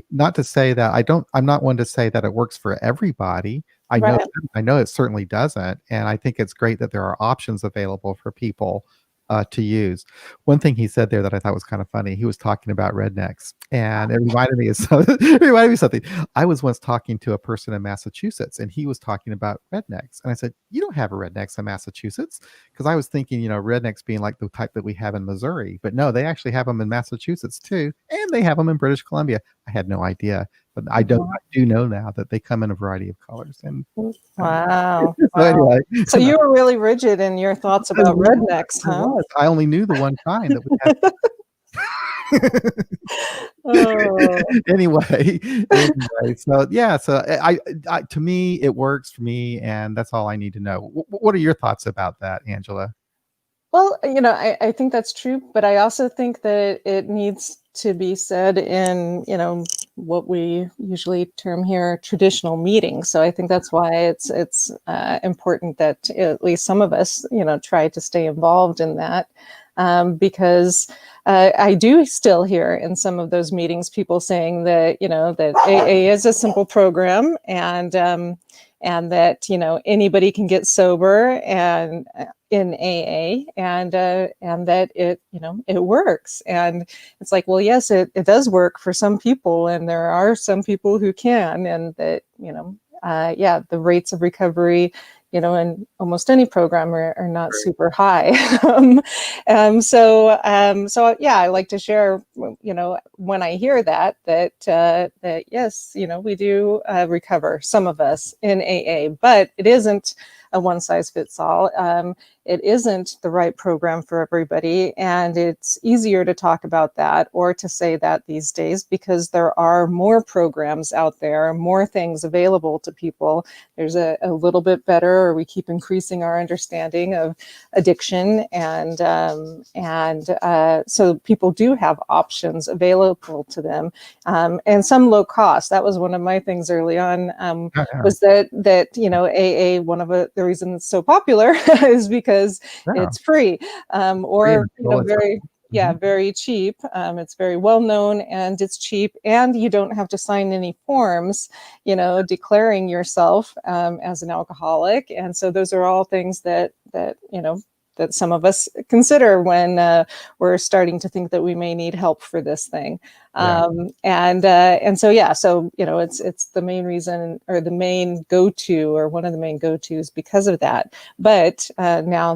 not to say that I'm not one to say that it works for everybody. I know it certainly doesn't. And I think it's great that there are options available for people to use. One thing he said there that I thought was kind of funny, he was talking about rednecks, and it reminded me of something. I was once talking to a person in Massachusetts, and he was talking about rednecks. And I said, you don't have rednecks in Massachusetts? Because I was thinking, rednecks being like the type that we have in Missouri. But no, they actually have them in Massachusetts too. And they have them in British Columbia. I had no idea. But I do know now that they come in a variety of colors. And wow. So anyway, so you were really rigid in your thoughts about rednecks, huh? I only knew the one kind that we had. Anyway, so yeah, so I to me it works for me, and that's all I need to know. What are your thoughts about that, Angela? Well, I think that's true, but I also think that it needs to be said in, what we usually term here traditional meetings. So I think that's why it's important that at least some of us, try to stay involved in that, because I do still hear in some of those meetings people saying that, that AA is a simple program, and that anybody can get sober and in AA, and that it it works. And it's like, well, yes, it does work for some people, and there are some people who can, and that the rates of recovery in almost any program are not Right. super high. So yeah, I like to share, when I hear that yes, we do recover, some of us in AA, but it isn't a one size fits all. It isn't the right program for everybody. And it's easier to talk about that or to say that these days because there are more programs out there, more things available to people. There's a little bit better, or we keep increasing our understanding of addiction. So people do have options available to them, and some low cost. That was one of my things early on, was that AA, one of the reasons it's so popular is because it's free, or very very cheap. It's very well known and it's cheap, and you don't have to sign any forms, declaring yourself as an alcoholic. And so those are all things that some of us consider when we're starting to think that we may need help for this thing. And so it's the main reason, or the main go-to, or one of the main go-tos because of that. But now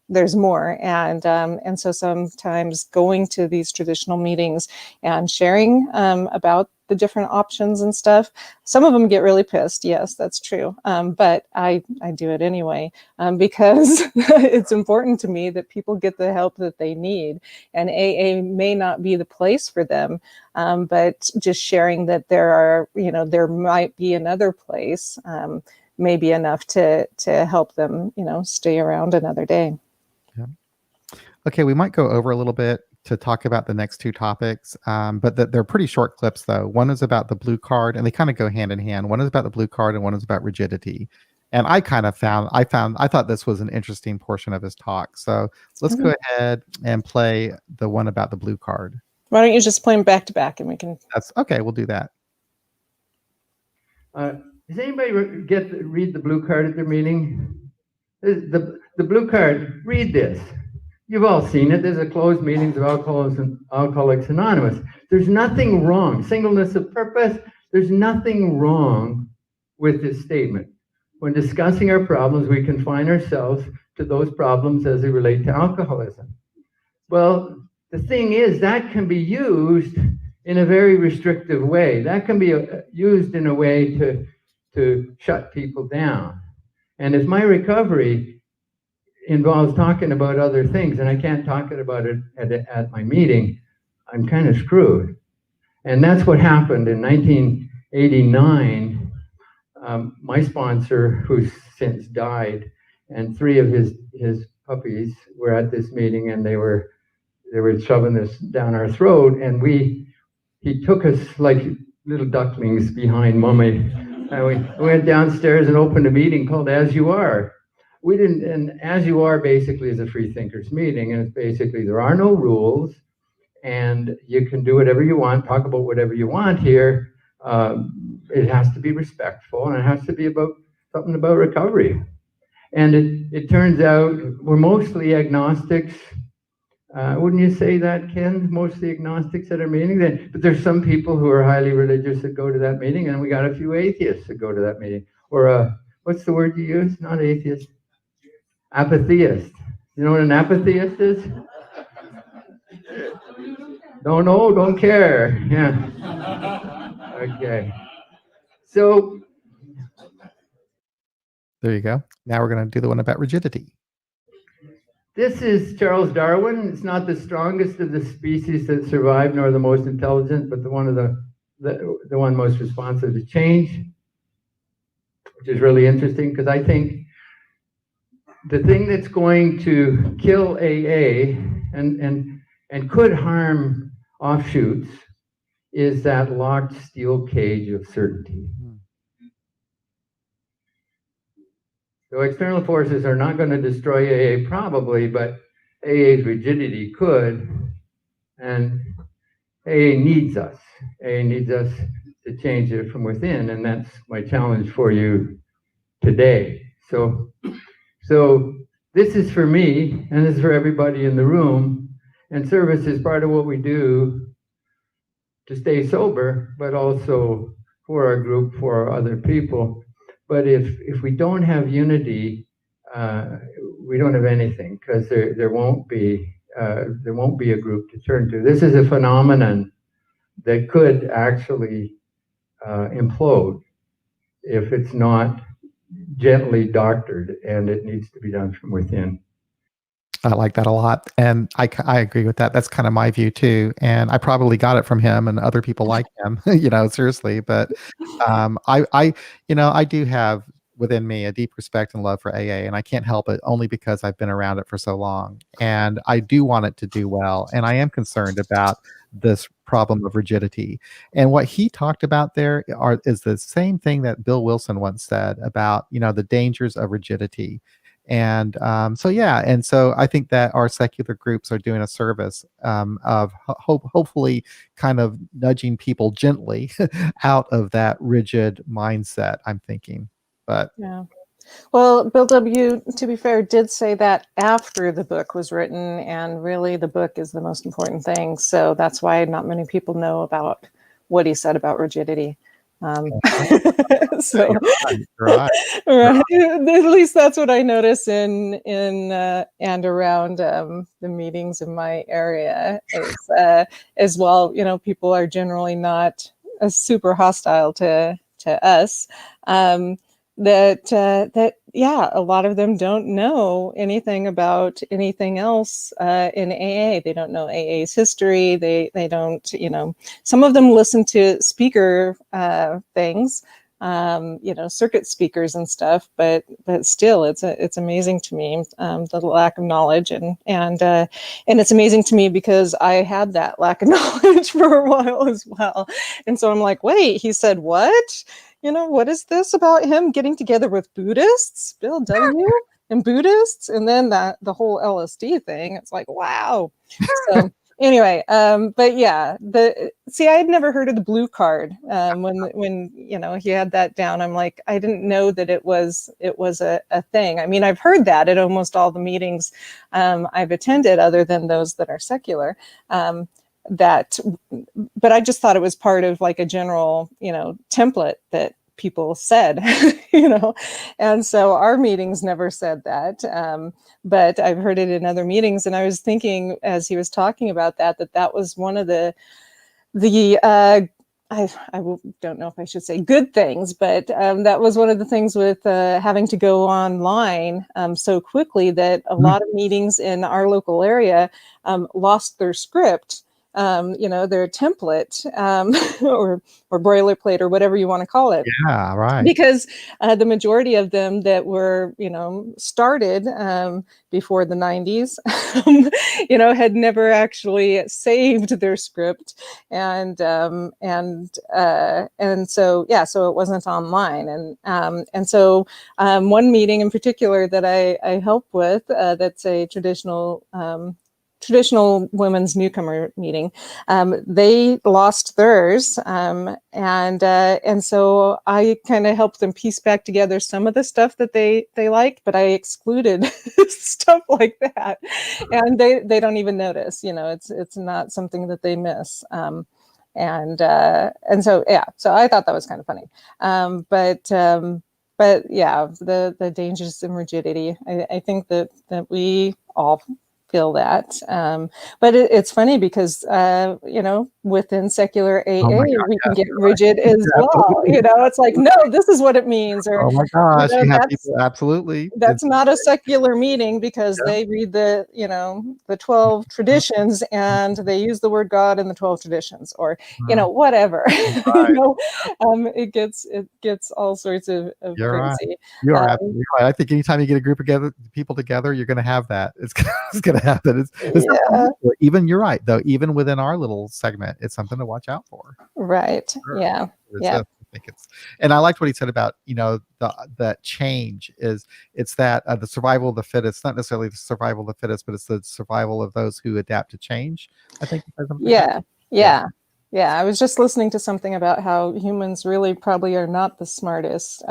there's more, and so sometimes going to these traditional meetings and sharing about the different options and stuff. Some of them get really pissed. Yes, that's true. But I do it anyway, because it's important to me that people get the help that they need. And AA may not be the place for them, but just sharing that there might be another place, may be enough to help them, stay around another day. Yeah. Okay, we might go over a little bit to talk about the next two topics, but they're pretty short clips though. One is about the blue card, and they kind of go hand in hand. One is about the blue card, and one is about rigidity. And I thought this was an interesting portion of his talk. So let's go ahead and play the one about the blue card. Why don't you just play them back to back, and we can. That's okay. We'll do that. Does anybody read the blue card at their meeting? The blue card. Read this. You've all seen it. There's a closed meetings of Alcoholics Anonymous. There's nothing wrong. Singleness of purpose. There's nothing wrong with this statement. When discussing our problems, we confine ourselves to those problems as they relate to alcoholism. Well, the thing is, that can be used in a very restrictive way. That can be used in a way to shut people down. And if my recovery involves talking about other things, and I can't talk about it at my meeting, I'm kind of screwed. And that's what happened in 1989. My sponsor, who's since died, and three of his puppies were at this meeting, and they were shoving this down our throat, and he took us like little ducklings behind Mummy, and we went downstairs and opened a meeting called As You Are. And As You Are basically is a free thinkers meeting, and it's basically there are no rules, and you can do whatever you want, talk about whatever you want here. It has to be respectful, and it has to be about something about recovery. And it turns out we're mostly agnostics. Wouldn't you say that, Ken? Mostly agnostics at our meeting. But there's some people who are highly religious that go to that meeting, and we got a few atheists that go to that meeting. Or what's the word you use? Not atheist. Apatheist. You know what an apatheist is? Don't know, don't care. Yeah. Okay. So there you go. Now we're going to do the one about rigidity. This is Charles Darwin. It's not the strongest of the species that survived, nor the most intelligent, but the one most responsive to change, which is really interesting because I think the thing that's going to kill AA and could harm offshoots is that locked steel cage of certainty. So external forces are not going to destroy AA probably, but AA's rigidity could, and AA needs us. AA needs us to change it from within, and that's my challenge for you today. So this is for me, and this is for everybody in the room, and service is part of what we do to stay sober, but also for our group, for our other people. But if we don't have unity, we don't have anything, because there won't be a group to turn to. This is a phenomenon that could actually implode if it's not gently doctored, and it needs to be done from within. I like that a lot, and I agree with that. That's kind of my view too, and I probably got it from him and other people like him, seriously. But I do have within me a deep respect and love for AA, and I can't help it only because I've been around it for so long, and I do want it to do well, and I am concerned about this problem of rigidity. And what he talked about there is the same thing that Bill Wilson once said about the dangers of rigidity. And so yeah, and so I think that our secular groups are doing a service of hopefully kind of nudging people gently out of that rigid mindset, I'm thinking. But yeah. Well, Bill W., to be fair, did say that after the book was written, and really the book is the most important thing. So that's why not many people know about what he said about rigidity. So right. right. At least that's what I notice in and around the meetings in my area as well. People are generally not super hostile to us. That yeah, a lot of them don't know anything about anything else in AA. They don't know AA's history. They don't, some of them listen to speaker things, circuit speakers and stuff, but still it's amazing to me, the lack of knowledge, and it's amazing to me because I had that lack of knowledge for a while as well. And so I'm like, wait, he said what? What is this about him getting together with Buddhists, Bill W., and Buddhists, and then the whole LSD thing? It's like, wow. So anyway, but yeah, I had never heard of the blue card when he had that down. I'm like, I didn't know that it was a thing. I mean, I've heard that at almost all the meetings I've attended, other than those that are secular. But I just thought it was part of like a general, template that people said, and so our meetings never said that. But I've heard it in other meetings, and I was thinking as he was talking about that was one of the I don't know if I should say good things, but that was one of the things with having to go online so quickly that a lot of meetings in our local area lost their script. Their template or boilerplate or whatever you want to call it. Yeah, right. Because the majority of them that were, started before the 90s, had never actually saved their script, and so yeah, so it wasn't online, and so one meeting in particular that I help with, that's a traditional women's newcomer meeting. They lost theirs, and so I kind of helped them piece back together some of the stuff that they liked, but I excluded stuff like that, and they don't even notice. It's not something that they miss. And so yeah, so I thought that was kind of funny. But yeah, the dangers in rigidity. I think that we all feel that. But it's funny because, within secular AA, we can get rigid as well. It's like, no, this is what it means. Or, oh my gosh, you have people, absolutely. That's not a secular meeting because they read the 12 traditions and they use the word God in the 12 traditions, or, whatever. It gets all sorts of You're crazy. Right. You are absolutely right. I think anytime you get a group of people together, you're going to have that. It's going to happen. Even you're right, though. Even within our little segment, it's something to watch out for. Right. Sure. Yeah. I think and I liked what he said about that change it's that the survival of the fittest, not necessarily the survival of the fittest, but it's the survival of those who adapt to change. I think. Yeah. Yeah, I was just listening to something about how humans really probably are not the smartest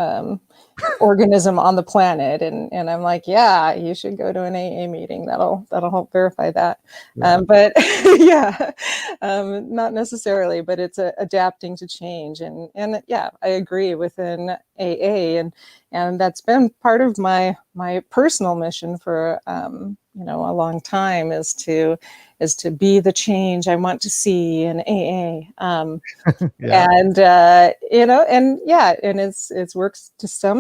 organism on the planet, and I'm like, yeah, you should go to an AA meeting. That'll help verify that. Yeah. But yeah, not necessarily, but it's adapting to change, and yeah, I agree within AA, and that's been part of my personal mission for a long time, is to be the change I want to see in AA. Yeah. And and yeah, and it's works to some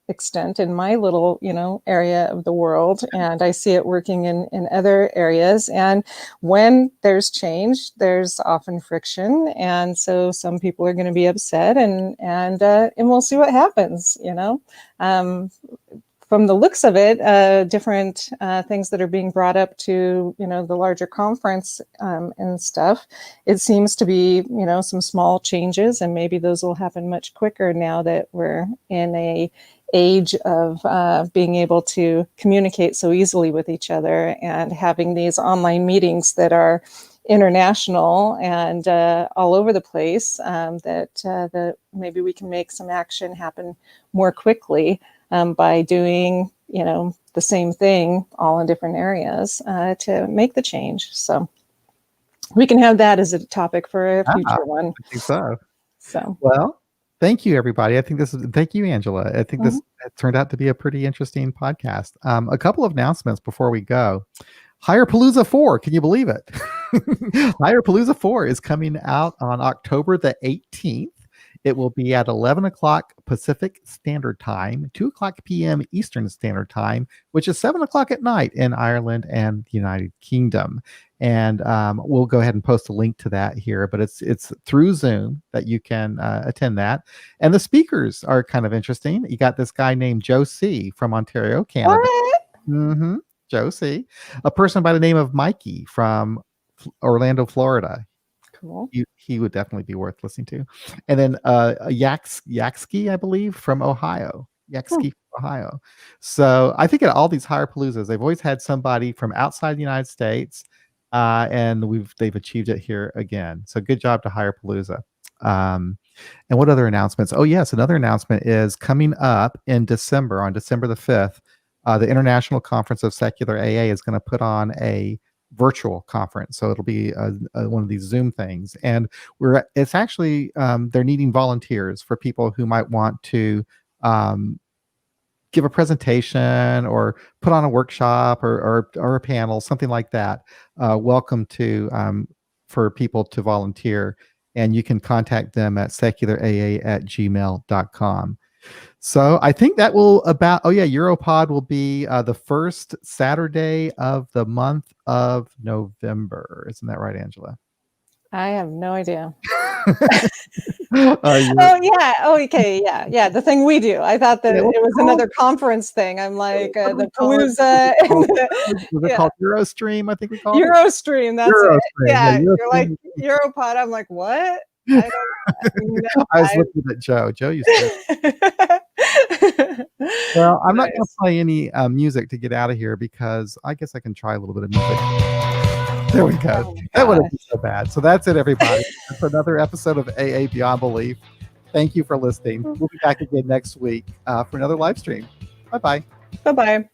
extent in my little area of the world, and I see it working in other areas. And when there's change, there's often friction, and so some people are going to be upset, and we'll see what happens. From the looks of it, different things that are being brought up to the larger conference and stuff, it seems to be some small changes, and maybe those will happen much quicker now that we're in a age of being able to communicate so easily with each other, and having these online meetings that are international and all over the place, that maybe we can make some action happen more quickly by doing the same thing all in different areas to make the change. So we can have that as a topic for a future one. I think so. So Well, thank you, everybody. Thank you, Angela. I think this turned out to be a pretty interesting podcast. A couple of announcements before we go. Hirepalooza 4, can you believe it? Hirepalooza 4 is coming out on October the 18th. It will be at 11 o'clock Pacific Standard Time, 2 o'clock p.m. Eastern Standard Time, which is 7 o'clock at night in Ireland and the United Kingdom. And we'll go ahead and post a link to that here, but it's through Zoom that you can attend that. And the speakers are kind of interesting. You got this guy named Joe C. from Ontario, Canada. what? Joe C. A person by the name of Mikey from Orlando, Florida. Cool. He would definitely be worth listening to. And then Yaxki, I believe, from Ohio. Yaxki from Ohio. So I think at all these Hirepaloozas, they've always had somebody from outside the United States, and they've achieved it here again. So good job to Hirepalooza. And what other announcements? Oh yes, another announcement is coming up in December, on December the 5th. The International Conference of Secular AA is going to put on a virtual conference, so it'll be one of these Zoom things, and it's actually they're needing volunteers for people who might want to give a presentation or put on a workshop or a panel, something like that. Welcome to for people to volunteer, and you can contact them at seculara@gmail.com. So I think that will Europod will be the first Saturday of the month of November. Isn't that right, Angela? I have no idea. Oh yeah. Oh, okay. Yeah. The thing we do. I thought that it was another conference thing. I'm like the Palooza. Was it called Eurostream? I think we called Eurostream. That's Eurostream. it. Yeah. Eurostream. You're like Europod. I'm like, what? I was looking at Joe. Joe used to. Well, I'm not going to play any music to get out of here, because I guess I can try a little bit of music. There we go. That wouldn't be so bad. So that's it, everybody. For another episode of AA Beyond Belief. Thank you for listening. We'll be back again next week for another live stream. Bye-bye. Bye-bye.